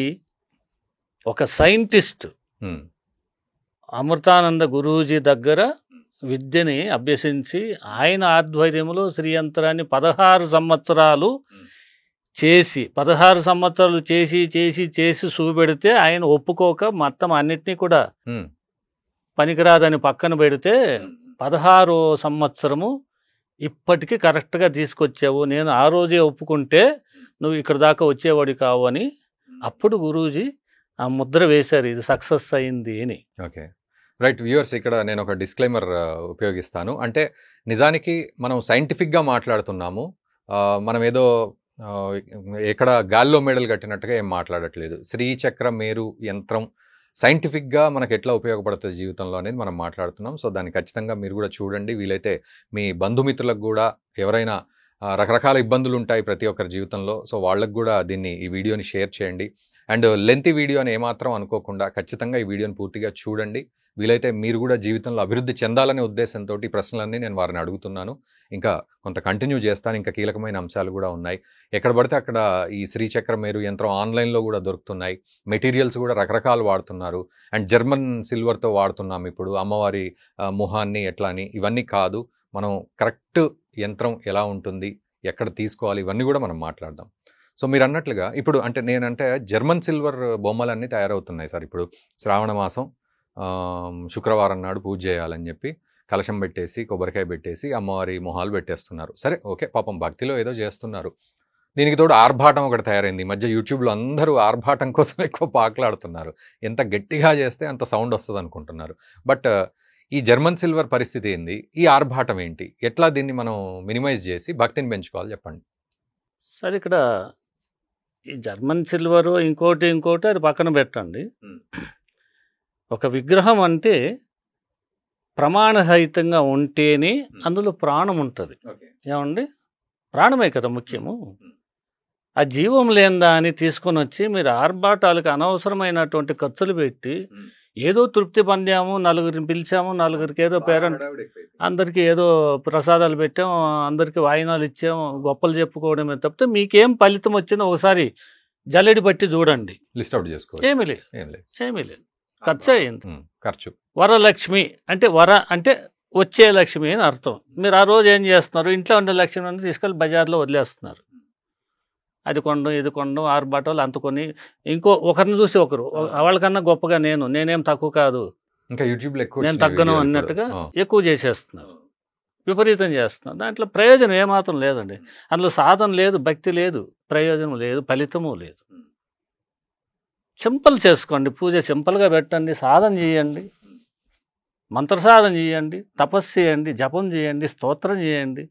ఒక సైంటిస్ట్ అమృతానంద గురూజీ దగ్గర విద్యని అభ్యసించి ఆయన ఆధ్వర్యంలో శ్రీయంత్రాన్ని 16 సంవత్సరాలు చేసి చూపెడితే ఆయన ఒప్పుకోక మొత్తం అన్నిటినీ కూడా పనికిరాదని పక్కన పెడితే 16వ సంవత్సరము ఇప్పటికీ కరెక్ట్గా తీసుకొచ్చావు, నేను ఆ రోజే ఒప్పుకుంటే నువ్వు ఇక్కడ దాకా వచ్చేవాడి కావు అని అప్పుడు గురూజీ ఆ ముద్ర వేశారు, ఇది సక్సెస్ అయింది అని. ఓకే రైట్ వ్యూవర్స్, ఇక్కడ నేను ఒక డిస్క్లైమర్ ఉపయోగిస్తాను. అంటే నిజానికి మనం సైంటిఫిక్గా మాట్లాడుతున్నాము, మనం ఏదో ఎక్కడ గాల్లో మెడల్ కట్టినట్టుగా ఏం మాట్లాడట్లేదు. శ్రీచక్ర మేరు యంత్రం సైంటిఫిక్గా మనకు ఎట్లా ఉపయోగపడుతుంది జీవితంలో అనేది మనం మాట్లాడుతున్నాం. సో దాన్ని ఖచ్చితంగా మీరు కూడా చూడండి. వీలైతే మీ బంధుమిత్రులకు కూడా, ఎవరైనా రకరకాల ఇబ్బందులు ఉంటాయి ప్రతి ఒక్కరి జీవితంలో, సో వాళ్ళకు కూడా ఈ వీడియోని షేర్ చేయండి. అండ్ లెంతీ వీడియో అని ఏమాత్రం అనుకోకుండా ఖచ్చితంగా ఈ వీడియోని పూర్తిగా చూడండి. వీలైతే మీరు కూడా జీవితంలో అభివృద్ధి చెందాలనే ఉద్దేశంతో ఈ ప్రశ్నలన్నీ నేను వారిని అడుగుతున్నాను. ఇంకా కొంత కంటిన్యూ చేస్తాను, ఇంకా కీలకమైన అంశాలు కూడా ఉన్నాయి. ఎక్కడ పడితే అక్కడ ఈ శ్రీచక్ర మేరు యంత్రం ఆన్లైన్లో కూడా దొరుకుతున్నాయి, మెటీరియల్స్ కూడా రకరకాలు వాడుతున్నారు. అండ్ జర్మన్ సిల్వర్తో వాడుతున్నాం ఇప్పుడు, అమ్మవారి మొహాన్ని ఎట్లా అని, ఇవన్నీ కాదు, మనం కరెక్ట్ యంత్రం ఎలా ఉంటుంది, ఎక్కడ తీసుకోవాలి, ఇవన్నీ కూడా మనం మాట్లాడదాం. సో మీరు అన్నట్లుగా ఇప్పుడు అంటే నేనంటే జర్మన్ సిల్వర్ బొమ్మలన్నీ తయారవుతున్నాయి సార్. ఇప్పుడు శ్రావణ మాసం శుక్రవారం నాడు పూజ చేయాలని చెప్పి కలశం పెట్టేసి కొబ్బరికాయ పెట్టేసి అమ్మవారి మొహాలు పెట్టేస్తున్నారు. సరే ఓకే, పాపం భక్తిలో ఏదో చేస్తున్నారు. దీనికి తోడు ఆర్భాటం ఒకటి తయారైంది. ఈ మధ్య యూట్యూబ్లో అందరూ ఆర్భాటం కోసం ఎక్కువ పాకులాడుతున్నారు. ఎంత గట్టిగా చేస్తే అంత సౌండ్ వస్తుంది అనుకుంటున్నారు. బట్ ఈ జర్మన్ సిల్వర్ పరిస్థితి ఏంది, ఈ ఆర్భాటం ఏంటి, ఎట్లా దీన్ని మనం మినిమైజ్ చేసి భక్తిని పెంచుకోవాలి చెప్పండి. సరే, ఇక్కడ ఈ జర్మన్ సిల్వరు ఇంకోటి అది పక్కన పెట్టండి. ఒక విగ్రహం అంటే ప్రమాణసహితంగా ఉంటేనే అందులో ప్రాణం ఉంటుంది. ఏమండి, ప్రాణమే కదా ముఖ్యము. ఆ జీవం లేందా అని తీసుకొని వచ్చి మీరు ఆర్భాటాలకు అనవసరమైనటువంటి ఖర్చులు పెట్టి ఏదో తృప్తి పొందాము, నలుగురిని పిలిచాము, నలుగురికి ఏదో పేరెంట్, అందరికీ ఏదో ప్రసాదాలు పెట్టాము, అందరికీ వాయినాలు ఇచ్చాము, గొప్పలు చెప్పుకోవడమే తప్పితే మీకేం ఫలితం వచ్చినా ఒకసారి జల్లెడి పట్టి చూడండి, లిస్ట్ అవుట్ చేసుకోవాలి. ఏమీ లేదు, ఖర్చు అయింది. ఖర్చు. వరలక్ష్మి అంటే అంటే వచ్చే లక్ష్మి అని అర్థం. మీరు ఆ రోజు ఏం చేస్తున్నారు, ఇంట్లో ఉండే లక్ష్మిని తీసుకెళ్ళి బజార్లో వదిలేస్తున్నారు. అది కొనడం ఇది కొనడం, ఆర్భాటాలు అంతుకొని ఇంకో ఒకరిని చూసి ఒకరు, వాళ్ళకన్నా గొప్పగా నేనేం తక్కువ కాదు, ఇంకా యూట్యూబ్లో నేను తగ్గను అన్నట్టుగా ఎక్కువ చేసేస్తున్నారు, విపరీతం చేస్తున్నారు. దాంట్లో ప్రయోజనం ఏమాత్రం లేదండి. అందులో సాధన లేదు, భక్తి లేదు, ప్రయోజనం లేదు, ఫలితము లేదు. సింపుల్ చేసుకోండి, పూజ సింపుల్గా పెట్టండి, సాధన చేయండి, మంత్ర సాధన చేయండి, తపస్సు చేయండి, జపం చేయండి, స్తోత్రం చేయండి,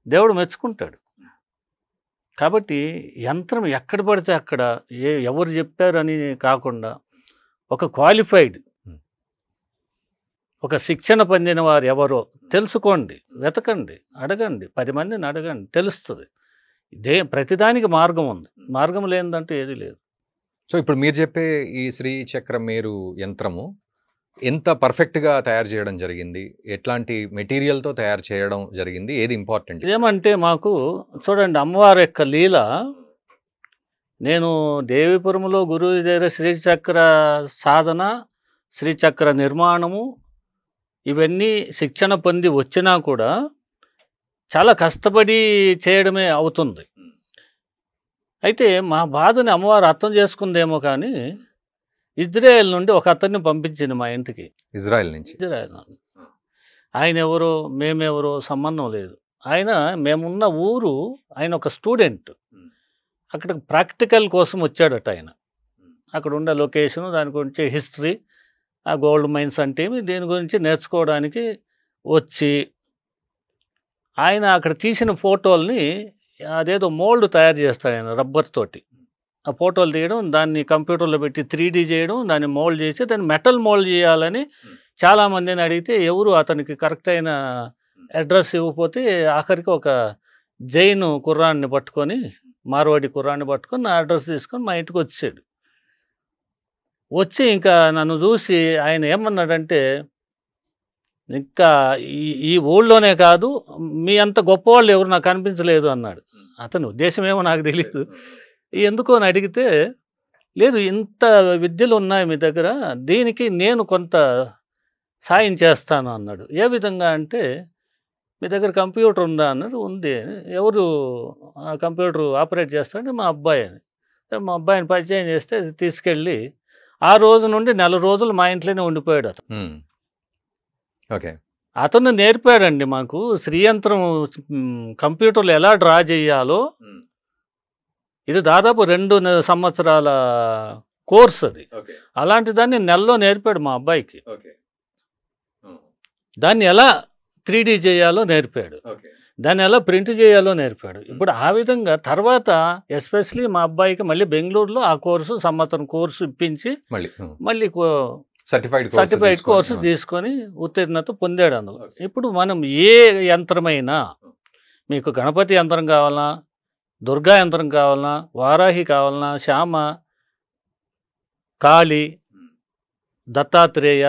దేవుడు మెచ్చుకుంటాడు. కాబట్టి యంత్రం ఎక్కడ పడితే అక్కడ ఎవరు చెప్పారని కాకుండా ఒక క్వాలిఫైడ్, ఒక శిక్షణ పొందిన వారు ఎవరో తెలుసుకోండి, వెతకండి, అడగండి, 10 మందిని అడగండి, తెలుస్తుంది. ప్రతిదానికి మార్గం ఉంది. మార్గం లేనిదంటూ ఏది లేదు. సో ఇప్పుడు మీరు చెప్పే ఈ శ్రీచక్ర మేరు యంత్రము ఎంత పర్ఫెక్ట్గా తయారు చేయడం జరిగింది, ఎట్లాంటి మెటీరియల్తో తయారు చేయడం జరిగింది, ఏది ఇంపార్టెంట్? ఏమంటే మాకు చూడండి, అమ్మవారి యొక్క లీల, నేను దేవీపురంలో గురువు దగ్గర శ్రీచక్ర సాధన, శ్రీచక్ర నిర్మాణము ఇవన్నీ శిక్షణ పొంది వచ్చినా కూడా చాలా కష్టపడి చేయడమే అవుతుంది. అయితే మా బాధని అమ్మవారు అర్థం చేసుకుందేమో కానీ ఇజ్రాయెల్ నుండి ఒక అతన్ని పంపించింది మా ఇంటికి. ఇజ్రాయెల్ నుంచి? ఇజ్రాయెల్ నుండి. ఆయన ఎవరో మేమెవరో సంబంధం లేదు. మేమున్న ఊరు, ఆయన ఒక స్టూడెంట్. అక్కడ ప్రాక్టికల్ కోసం వచ్చాడట ఆయన. అక్కడ ఉండే లొకేషను, దాని గురించి హిస్టరీ, ఆ గోల్డ్ మైన్స్ అంటే ఏమి, దీని గురించి నేర్చుకోవడానికి వచ్చి ఆయన అక్కడ తీసిన ఫోటోల్ని అదేదో మోల్డ్ తయారు చేస్తాడు ఆయన రబ్బర్ తోటి. ఆ ఫోటోలు తీయడం, దాన్ని కంప్యూటర్లో పెట్టి 3D చేయడం, దాన్ని మోల్డ్ చేసి దాన్ని మెటల్ మోల్డ్ చేయాలని చాలామందిని అడిగితే ఎవరు అతనికి కరెక్ట్ అయిన అడ్రస్ ఇవ్వకపోతే ఆఖరికి ఒక జైన్ కుర్రాన్ని పట్టుకొని, మార్వాడి కుర్రాన్ని పట్టుకొని నా అడ్రస్ తీసుకొని మా ఇంటికి వచ్చాడు. వచ్చి ఇంకా నన్ను చూసి ఆయన ఏమన్నాడంటే, ఇంకా ఈ ఊళ్ళోనే కాదు, మీ అంత గొప్పవాళ్ళు ఎవరు నాకు కనిపించలేదు అన్నాడు. అతని ఉద్దేశం ఏమో నాకు తెలియదు. ఎందుకో అని అడిగితే, లేదు ఇంత విద్యలు ఉన్నాయి మీ దగ్గర, దీనికి నేను కొంత సాయం చేస్తాను అన్నాడు. ఏ విధంగా అంటే, మీ దగ్గర కంప్యూటర్ ఉందా అన్నాడు. ఉంది. ఎవరు ఆ కంప్యూటర్ ఆపరేట్ చేస్తాడంటే మా అబ్బాయి అని. మా అబ్బాయిని పరిచయం చేస్తే తీసుకెళ్ళి ఆ రోజు నుండి 4 రోజులు మా ఇంట్లోనే ఉండిపోయాడు అతను. ఓకే. అతను నేర్పాడండి మాకు శ్రీయంత్రం కంప్యూటర్లు ఎలా డ్రా చేయాలో. ఇది దాదాపు 2 సంవత్సరాల కోర్స్ అది. అలాంటి దాన్ని నెలలో నేర్పాడు మా అబ్బాయికి. దాన్ని ఎలా 3D చేయాలో నేర్పాడు, దాన్ని ఎలా ప్రింట్ చేయాలో నేర్పాడు. ఇప్పుడు ఆ విధంగా తర్వాత ఎస్పెషలీ మా అబ్బాయికి మళ్ళీ బెంగళూరులో ఆ సంవత్సరం కోర్సు ఇప్పించి మళ్ళీ సర్టిఫైడ్ కోర్సు తీసుకొని ఉత్తీర్ణత పొందాడు అందులో. ఇప్పుడు మనం ఏ యంత్రమైనా, మీకు గణపతి యంత్రం కావాలన్నా, దుర్గా యంత్రం కావాలన్నా, వారాహి కావాలన్నా, శ్యామ, కాళీ, దత్తాత్రేయ,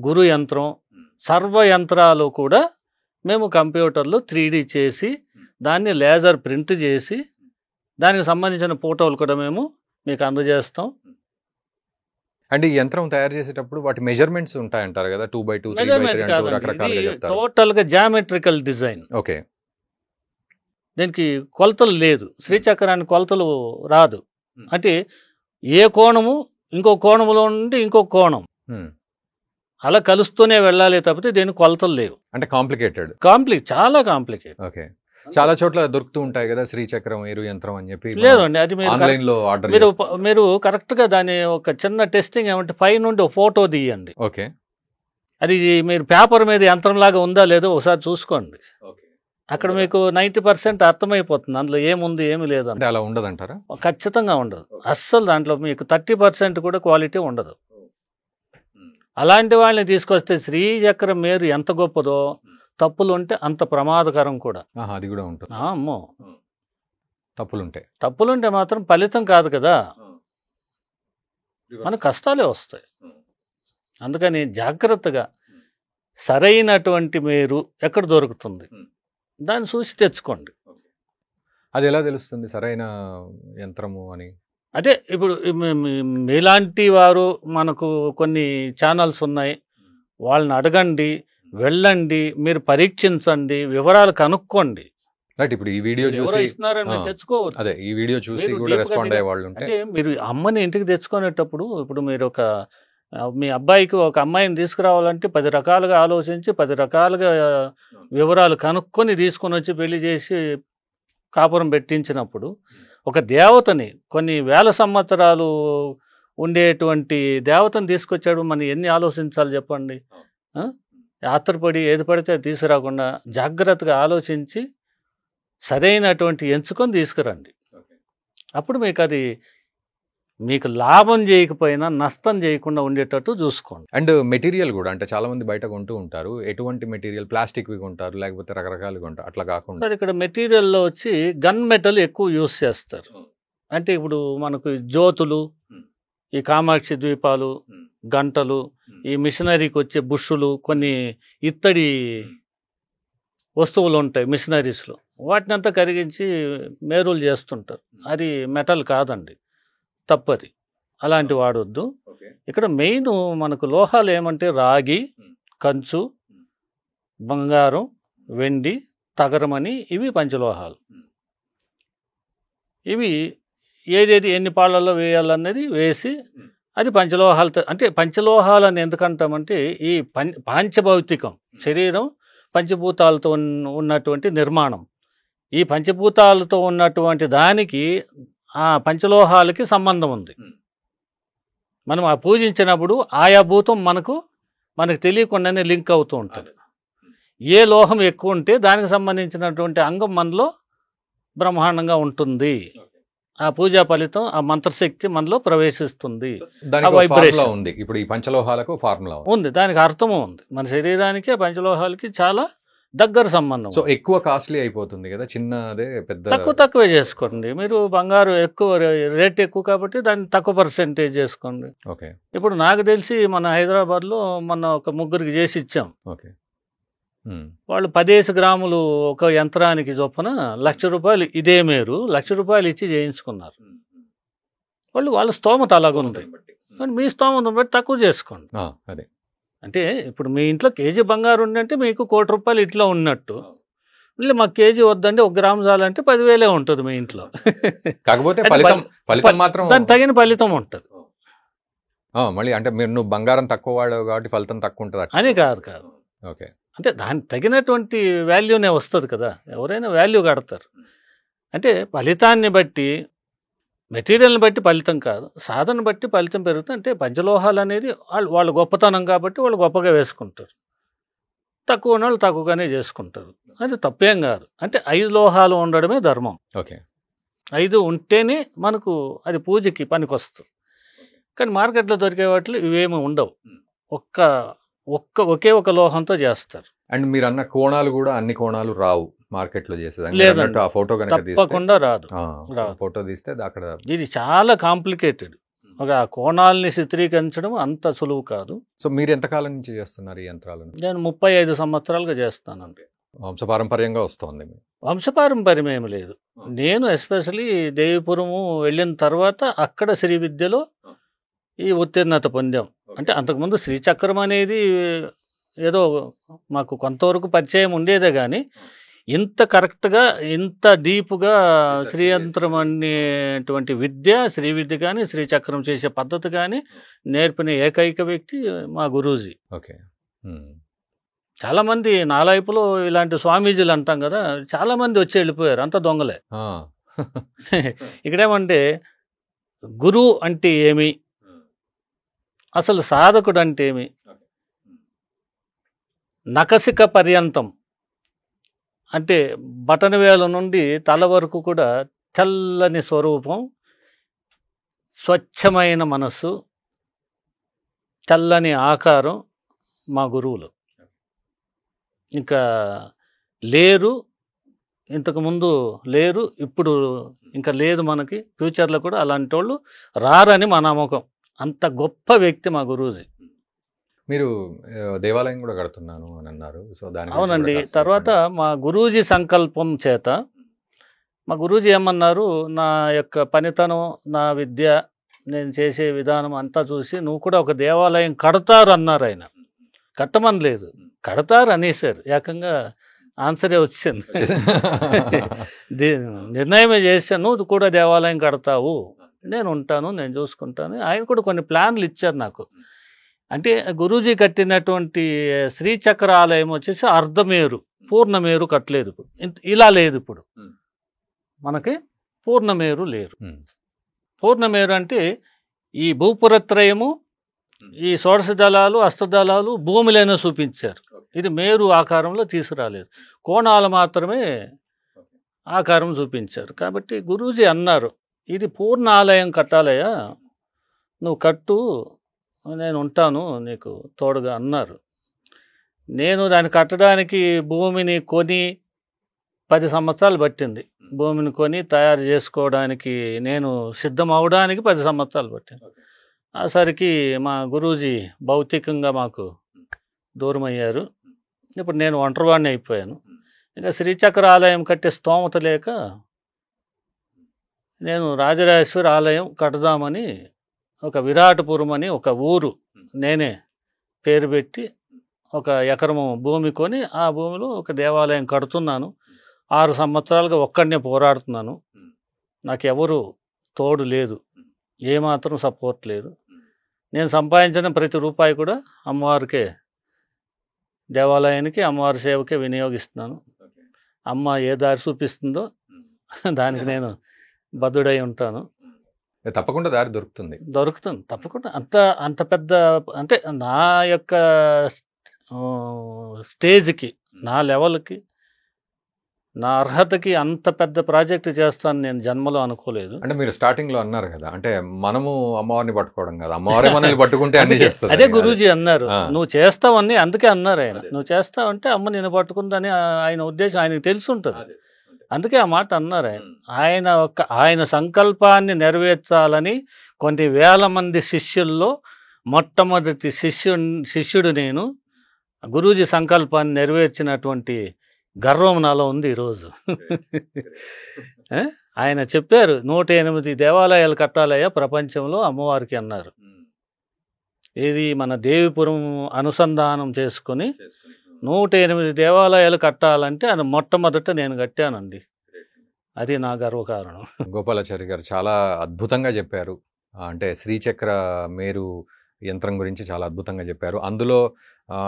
గురు యంత్రం, సర్వ యంత్రాలు కూడా మేము కంప్యూటర్లో 3D చేసి దాన్ని లేజర్ ప్రింట్ చేసి దానికి సంబంధించిన ఫోటోలు కూడా మేము మీకు అందజేస్తాం. అంటే ఈ యంత్రం తయారు చేసేటప్పుడు వాటి మెజర్మెంట్స్ ఉంటాయంటారు కదా, 2x2, 3x3 రకరకాలుగా చెప్తారు. టోటల్గా జామెట్రికల్ డిజైన్. ఓకే. దీనికి కొలతలు లేదు, శ్రీచక్రానికి కొలతలు రాదు. అంటే ఏ కోణము ఇంకో కోణంలో నుండి ఇంకో కోణం అలా కలుస్తూనే వెళ్ళాలి తప్పితే దీనికి కొలతలు లేవు. అంటే కాంప్లికేటెడ్, చాలా కాంప్లికేటెడ్. ఓకే. చాలా చోట్ల దొరుకుతూ ఉంటాయి కదా శ్రీచక్రం మేరు యంత్రం అని చెప్పి. లేదండి, అది ఆన్లైన్లో ఆర్డర్ మీరు కరెక్ట్గా దాని ఒక చిన్న టెస్టింగ్ ఏమంటే పై నుండి ఒక ఫోటో తీయండి. ఓకే. అది మీరు పేపర్ మీద యంత్రం లాగా ఉందా లేదో ఒకసారి చూసుకోండి. అక్కడ మీకు 90% అర్థమైపోతుంది అందులో ఏముంది ఏమి లేదు. అంటే అలా ఉండదంటారా? ఖచ్చితంగా ఉండదు. అస్సలు దాంట్లో మీకు 30% కూడా క్వాలిటీ ఉండదు. అలాంటి వాళ్ళని తీసుకొస్తే శ్రీచక్రం మేరు ఎంత గొప్పదో, తప్పులు ఉంటే అంత ప్రమాదకరం కూడా. అది కూడా ఉంటుంది. అమ్మో, తప్పులుంటే మాత్రం ఫలితం కాదు కదా, మన కష్టాలే వస్తాయి. అందుకని జాగ్రత్తగా సరైనటువంటి మేరు ఎక్కడ దొరుకుతుంది దాన్ని చూసి తెచ్చుకోండి. అది ఎలా తెలుస్తుంది సరైన యంత్రము అని? అదే ఇప్పుడు మీలాంటి వారు, మనకు కొన్ని ఛానల్స్ ఉన్నాయి, వాళ్ళని అడగండి, వెళ్ళండి, మీరు పరీక్షించండి, వివరాలు కనుక్కోండి. రైట్. ఇప్పుడు ఈ వీడియో చూసి తెచ్చుకోవచ్చు. అదే ఈ వీడియో చూసి కూడా రెస్పాండ్ అయ్యే వాళ్ళు ఉంటే, మీరు అమ్మని ఇంటికి తెచ్చుకునేటప్పుడు, ఇప్పుడు మీరు మీ అబ్బాయికి ఒక అమ్మాయిని తీసుకురావాలంటే 10 రకాలుగా ఆలోచించి 10 రకాలుగా వివరాలు కనుక్కొని తీసుకొని వచ్చి పెళ్లి చేసి కాపురం పెట్టించినప్పుడు, ఒక దేవతని కొన్ని వేల సంవత్సరాలు ఉండేటువంటి దేవతను తీసుకొచ్చాడు, మనం ఎన్ని ఆలోచించాలి చెప్పండి. ఆత్రపడి ఏది పడితే తీసుకురాకుండా జాగ్రత్తగా ఆలోచించి సరైనటువంటి ఎంచుకొని తీసుకురండి. అప్పుడు మీకు అది మీకు లాభం చేయకపోయినా నష్టం చేయకుండా ఉండేటట్టు చూసుకోండి. అండ్ మెటీరియల్ కూడా అంటే చాలా మంది బయట కొంటూ ఉంటారు, ఎటువంటి మెటీరియల్ ప్లాస్టిక్వి కొంటారు లేకపోతే రకరకాలుగా ఉంటారు, అట్లా కాకుండా సార్ ఇక్కడ మెటీరియల్లో వచ్చి గన్ మెటల్ ఎక్కువ యూస్ చేస్తారు. అంటే ఇప్పుడు మనకు ఈ జ్యోతులు, ఈ కామాక్షి ద్వీపాలు, గంటలు, ఈ మిషనరీకి వచ్చే బుష్షులు, కొన్ని ఇత్తడి వస్తువులు ఉంటాయి మిషనరీస్లో, వాటిని అంతా కరిగించి మేరులు చేస్తుంటారు. అది మెటల్ కాదండి, తప్పది, అలాంటి వాడొద్దు. ఇక్కడ మెయిన్ మనకు లోహాలు ఏమంటే రాగి, కంచు, బంగారం, వెండి, తగరమని, ఇవి పంచలోహాలు. ఇవి ఏదేది ఎన్ని పాళ్ళల్లో వేయాలన్నది వేసి అది పంచలోహాలతో, అంటే పంచలోహాలని ఎందుకంటామంటే ఈ పాంచభౌతికం శరీరం పంచభూతాలతో ఉన్నటువంటి నిర్మాణం. ఈ పంచభూతాలతో ఉన్నటువంటి దానికి ఆ పంచలోహాలకి సంబంధం ఉంది. మనం ఆ పూజించినప్పుడు ఆయా భూతం మనకు తెలియకుండానే లింక్ అవుతూ ఉంటుంది. ఏ లోహం ఎక్కువ ఉంటే దానికి సంబంధించినటువంటి అంగం మనలో బ్రహ్మాండంగా ఉంటుంది. ఆ పూజా ఫలితం, ఆ మంత్రశక్తి మనలో ప్రవేశిస్తుంది. ఉంది. ఇప్పుడు ఈ పంచలోహాలకు ఫార్ములా ఉంది, దానికి అర్థము ఉంది. మన శరీరానికి పంచలోహాలకి చాలా దగ్గర సంబంధం. సో ఎక్కువ కాస్ట్లీ అయిపోతుంది కదా, చిన్నదే పెద్ద తక్కువే చేసుకోండి. మీరు బంగారు ఎక్కువ రేట్ ఎక్కువ కాబట్టి దాన్ని తక్కువ పర్సెంటేజ్ చేసుకోండి. ఓకే. ఇప్పుడు నాకు తెలిసి మన హైదరాబాద్లో మొన్న ఒక ముగ్గురికి చేసి ఇచ్చాం. ఓకే. వాళ్ళు 10 గ్రాములు ఒక యంత్రానికి చొప్పున ₹1,00,000 ఇదే మేరు ₹1,00,000 ఇచ్చి చేయించుకున్నారు. వాళ్ళ స్తోమత అలాగుంది. కానీ మీ స్తోమతను బట్టి తక్కువ చేసుకోండి. అదే అంటే ఇప్పుడు మీ ఇంట్లో కేజీ బంగారు ఉందంటే మీకు ₹1,00,00,000 ఇట్లా ఉన్నట్టు. మళ్ళీ మాకు కేజీ వద్దండి, 1 గ్రాము చాలంటే 10,000 ఉంటుంది మీ ఇంట్లో. కాకపోతే మాత్రం దానికి తగిన ఫలితం ఉంటుంది. మళ్ళీ అంటే నువ్వు బంగారం తక్కువ వాడావు కాబట్టి ఫలితం తక్కువ ఉంటుంది అని కాదు. ఓకే. అంటే దానికి తగినటువంటి వాల్యూనే వస్తుంది కదా, ఎవరైనా వాల్యూ కడతారు. అంటే ఫలితాన్ని బట్టి, మెటీరియల్ని బట్టి ఫలితం కాదు, సాధన బట్టి ఫలితం పెరుగుతుంది. అంటే పంచలోహాలు అనేది వాళ్ళు గొప్పతనం కాబట్టి వాళ్ళు గొప్పగా వేసుకుంటారు, తక్కువ ఉన్న వాళ్ళు తక్కువగానే చేసుకుంటారు. అది తప్పేం కాదు. అంటే 5 లోహాలు ఉండడమే ధర్మం. ఓకే. 5 ఉంటేనే మనకు అది పూజకి పనికొస్తుంది. కానీ మార్కెట్లో దొరికే వాటిలో ఇవేమీ ఉండవు. ఒకే ఒక లోహంతో చేస్తారు. అండ్ మీరు అన్న కోణాలు కూడా అన్ని కోణాలు రావు మార్కెట్లో చేసేది. లేదండి, ఆ ఫోటో తప్పకుండా రాదు. ఫోటో తీస్తే అక్కడ ఇది చాలా కాంప్లికేటెడ్. ఒక కోణాలని చిత్రీకరించడం అంత సులువు కాదు. సో మీరు ఎంతకాలం నుంచి చేస్తున్నారు ఈ యంత్రాలను? నేను 35 సంవత్సరాలుగా చేస్తానండి. వంశపారంపర్యంగా వస్తుంది? వంశపారంపర్యం ఏమి లేదు. నేను ఎస్పెషలీ దేవిపురము వెళ్ళిన తర్వాత అక్కడ శ్రీ విద్యలో ఈ ఉత్తీర్ణత పొందాం. అంటే అంతకుముందు శ్రీచక్రం అనేది ఏదో మాకు కొంతవరకు పరిచయం ఉండేదే కానీ ఇంత కరెక్ట్గా, ఇంత డీప్గా శ్రీయంత్రం అనేటువంటి విద్య, శ్రీ విద్య కానీ శ్రీచక్రం చేసే పద్ధతి కానీ నేర్పిన ఏకైక వ్యక్తి మా గురూజీ. ఓకే. చాలామంది నాలైపులో ఇలాంటి స్వామీజీలు అంటాం కదా, చాలామంది వచ్చి వెళ్ళిపోయారు, అంత దొంగలే. ఇక్కడేమంటే గురువు అంటే ఏమి, అసలు సాధకుడు అంటే ఏమి, నఖశిఖ పర్యంతం అంటే బటనవేల నుండి తల వరకు కూడా చల్లని స్వరూపం, స్వచ్ఛమైన మనస్సు, చల్లని ఆకారం మా గురువులు. ఇంకా లేరు, ఇంతకుముందు లేరు, ఇప్పుడు ఇంకా లేదు, మనకి ఫ్యూచర్లో కూడా అలాంటి వాళ్ళు రారని మా నమ్మకం. అంత గొప్ప వ్యక్తి మా గురూజీ. మీరు దేవాలయం కూడా కడుతున్నాను అని అన్నారు. సో దాని అవునండి. తర్వాత మా గురూజీ సంకల్పం చేత మా గురూజీ ఏమన్నారు, నా యొక్క పనితనం, నా విద్య, నేను చేసే విధానం అంతా చూసి నువ్వు కూడా ఒక దేవాలయం కడతారు అన్నారు. ఆయన కట్టమని లేదు, కడతారు అనేసారు. ఏకంగా ఆన్సరే వచ్చింది. నిర్ణయమే చేశాను, నువ్వు కూడా దేవాలయం కడతావు, నేను ఉంటాను, నేను చూసుకుంటాను. ఆయన కూడా కొన్ని ప్లాన్లు ఇచ్చారు నాకు. అంటే గురూజీ కట్టినటువంటి శ్రీచక్ర ఆలయం వచ్చేసి అర్ధమేరు, పూర్ణమేరు కట్టలేదు. ఇలా లేదు ఇప్పుడు మనకి, పూర్ణమేరు లేరు. పూర్ణమేరు అంటే ఈ భూపురత్రయము, ఈ షోడశ దళాలు, అష్టదళాలు భూమిలోనే చూపించారు. ఇది మేరు ఆకారంలో తీసుకురాలేదు, కోణాలు మాత్రమే ఆకారం చూపించారు. కాబట్టి గురూజీ అన్నారు, ఇది పూర్ణ ఆలయం కట్టాలయ్యా, నువ్వు కట్టు, నేను ఉంటాను నీకు తోడుగా అన్నారు. నేను దాన్ని కట్టడానికి భూమిని కొని 10 సంవత్సరాలు పట్టింది. భూమిని కొని తయారు చేసుకోవడానికి నేను సిద్ధం అవడానికి 10 సంవత్సరాలు పట్టింది. ఆ సరికి మా గురూజీ భౌతికంగా మాకు దూరమయ్యారు. ఇప్పుడు నేను ఒంటరివాడిని అయిపోయాను. ఇంకా శ్రీచక్ర ఆలయం కట్టే స్తోమత లేక నేను రాజరాజేశ్వరి ఆలయం కడదామని ఒక విరాటపురం అని ఒక ఊరు నేనే పేరు పెట్టి ఒక ఎకరము భూమి కొని ఆ భూమిలో ఒక దేవాలయం కడుతున్నాను. 6 సంవత్సరాలుగా ఒక్కడనే పోరాడుతున్నాను. నాకు ఎవరు తోడు లేదు, ఏమాత్రం సపోర్ట్ లేదు. నేను సంపాదించిన ప్రతి రూపాయి కూడా అమ్మవారికే, దేవాలయానికి, అమ్మవారి సేవకే వినియోగిస్తున్నాను. అమ్మ ఏ దారి చూపిస్తుందో దానికి నేను బద్ధుడై ఉంటాను. తప్పకుండా దారి దొరుకుతుంది తప్పకుండా. అంత పెద్ద అంటే నా యొక్క స్టేజ్కి, నా లెవెల్కి, నా అర్హతకి అంత పెద్ద ప్రాజెక్ట్ చేస్తాను నేను జన్మలో అనుకోలేదు. అంటే మీరు స్టార్టింగ్ లో అన్నారు కదా, అంటే మనము అమ్మవారిని పట్టుకోవడం కదా, అమ్మవారే మనల్ని పట్టుకుంటే అన్ని చేస్తారు. అదే గురూజీ అన్నారు, నువ్వు చేస్తావని. అందుకే అన్నారు ఆయన, నువ్వు చేస్తావంటే అమ్మ నేను పట్టుకుందని ఆయన ఉద్దేశం ఆయనకు తెలిసి ఉంటుంది. అందుకే ఆ మాట అన్నారు ఆయన. ఆయన సంకల్పాన్ని నెరవేర్చాలని కొన్ని వేల మంది శిష్యుల్లో మొట్టమొదటి శిష్యుడు నేను. గురూజీ సంకల్పాన్ని నెరవేర్చినటువంటి గర్వం నాలో ఉంది ఈరోజు. ఆయన చెప్పారు 108 దేవాలయాలు కట్టాలయ్యా ప్రపంచంలో అమ్మవారికి అన్నారు. ఇది మన దేవిపురం అనుసంధానం చేసుకుని 108 దేవాలయాలు కట్టాలంటే అది మొట్టమొదట నేను కట్టానండి. అది నా గర్వకారణం. గోపాలాచారి గారు చాలా అద్భుతంగా చెప్పారు. అంటే శ్రీచక్ర మేరు యంత్రం గురించి చాలా అద్భుతంగా చెప్పారు. అందులో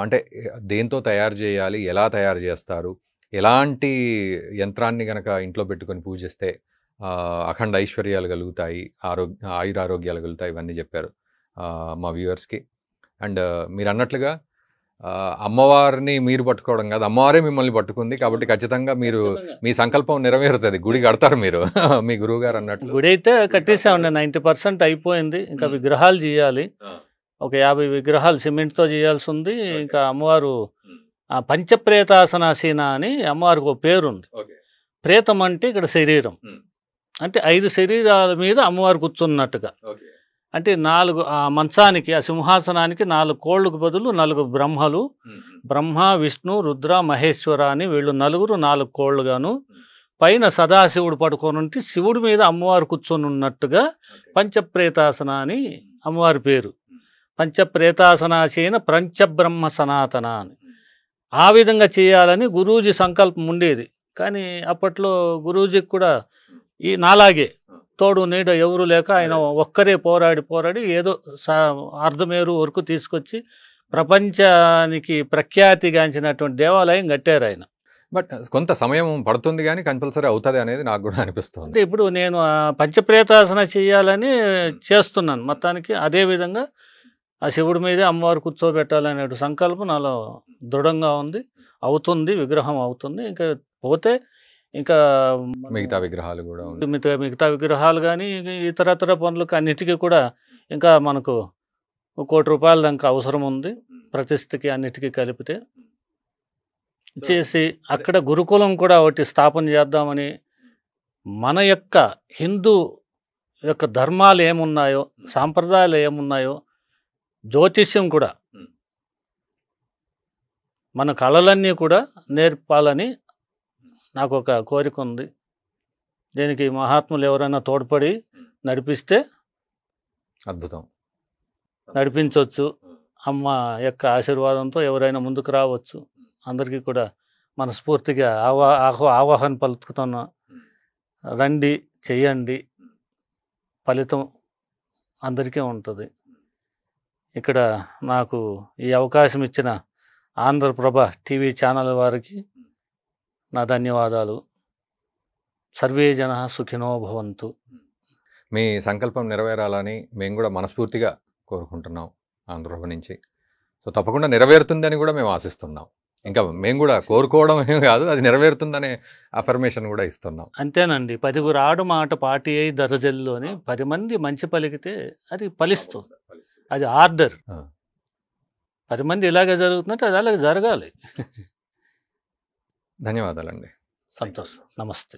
అంటే దేంతో తయారు చేయాలి, ఎలా తయారు చేస్తారు, ఎలాంటి యంత్రాన్ని గనక ఇంట్లో పెట్టుకొని పూజిస్తే అఖండ ఐశ్వర్యాలు కలుగుతాయి, ఆయురారోగ్యాలు కలుగుతాయి, ఇవన్నీ చెప్పారు మా వ్యూవర్స్కి. అండ్ మీరు అన్నట్లుగా అమ్మవారిని మీరు పట్టుకోవడం కాదు, అమ్మవారే మిమ్మల్ని పట్టుకుంది. కాబట్టి ఖచ్చితంగా మీరు మీ సంకల్పం నెరవేరుతుంది. గుడి కడతారు మీరు, మీ గురువు గారు అన్నట్లు. గుడి అయితే కట్టేసామండి, 90% అయిపోయింది. ఇంకా విగ్రహాలు చేయాలి, ఒక 50 విగ్రహాలు సిమెంట్తో చేయాల్సి ఉంది. ఇంకా అమ్మవారు పంచప్రేతాసనాసీన అని అమ్మవారికి ఒక పేరుంది. ప్రేతం అంటే ఇక్కడ శరీరం, అంటే 5 శరీరాల మీద అమ్మవారు కూర్చున్నట్టుగా. అంటే 4 ఆ మంచానికి, ఆ సింహాసనానికి 4 కోళ్ళకు బదులు 4 బ్రహ్మలు, బ్రహ్మ, విష్ణు, రుద్ర, మహేశ్వర అని వీళ్ళు 4 కోళ్ళుగాను, పైన సదాశివుడు పడుకొని ఉంటే శివుడి మీద అమ్మవారు కూర్చొని ఉన్నట్టుగా పంచప్రేతాసన అని అమ్మవారి పేరు. పంచప్రేతాసనాసీన పంచబ్రహ్మ సనాతన అని ఆ విధంగా చేయాలని గురూజీ సంకల్పం ఉండేది. కానీ అప్పట్లో గురూజీకి కూడా ఈ నాలాగే తోడు నీడ ఎవరు లేక ఆయన ఒక్కరే పోరాడి ఏదో అర్ధమేరు వరకు తీసుకొచ్చి ప్రపంచానికి ప్రఖ్యాతిగాంచినటువంటి దేవాలయం కట్టారు ఆయన. బట్ కొంత సమయం పడుతుంది కానీ కంపల్సరీ అవుతుంది అనేది నాకు కూడా అనిపిస్తుంది. అంటే ఇప్పుడు నేను పంచప్రేతాసన చేయాలని చేస్తున్నాను మొత్తానికి. అదేవిధంగా ఆ శివుడి మీదే అమ్మవారు కూర్చోబెట్టాలనే సంకల్పం నాలో దృఢంగా ఉంది. అవుతుంది, విగ్రహం అవుతుంది. ఇంకా పోతే ఇంకా మిగతా విగ్రహాలు కూడా మిగతా విగ్రహాలు కానీ ఇతరతర పనులకు అన్నిటికీ కూడా ఇంకా మనకు 1 కోటి రూపాయల దాకా అవసరం ఉంది. ప్రతిష్ఠకి అన్నిటికీ కలిపితే చేసి అక్కడ గురుకులం కూడా ఒకటి స్థాపన చేద్దామని, మన యొక్క హిందూ యొక్క ధర్మాలు ఏమున్నాయో, సాంప్రదాయాలు ఏమున్నాయో, జ్యోతిష్యం కూడా, మన కళలన్నీ కూడా నేర్పాలని నాకు ఒక కోరిక ఉంది. దీనికి మహాత్ములు ఎవరైనా తోడ్పడి నడిపిస్తే అద్భుతం, నడిపించవచ్చు. అమ్మ యొక్క ఆశీర్వాదంతో ఎవరైనా ముందుకు రావచ్చు. అందరికీ కూడా మనస్ఫూర్తిగా ఆవాహన పలుకుతున్నా. రండి, చెయ్యండి, ఫలితం అందరికీ ఉంటుంది. ఇక్కడ నాకు ఈ అవకాశం ఇచ్చిన ఆంధ్రప్రభ టీవీ ఛానల్ వారికి నా ధన్యవాదాలు. సర్వే జన సుఖినో భవంతు. మీ సంకల్పం నెరవేరాలని మేము కూడా మనస్ఫూర్తిగా కోరుకుంటున్నాం ఆంధ్రప్రభ నుంచి. సో తప్పకుండా నెరవేరుతుందని కూడా మేము ఆశిస్తున్నాం. ఇంకా మేము కూడా కోరుకోవడం ఏం కాదు, అది నెరవేరుతుందనే అఫర్మేషన్ కూడా ఇస్తున్నాం. అంతేనండి. 10గురు ఆడు మాట పాటి అయి దరజల్లు అని 10 మంది మంచి పలికితే అది ఫలిస్తుంది. అది ఆర్డర్. ఆ. 10 మంది ఇలాగే జరుగుతుందంటే అది అలాగే జరగాలి. ధన్యవాదాలండి. సంతోషం. నమస్తే.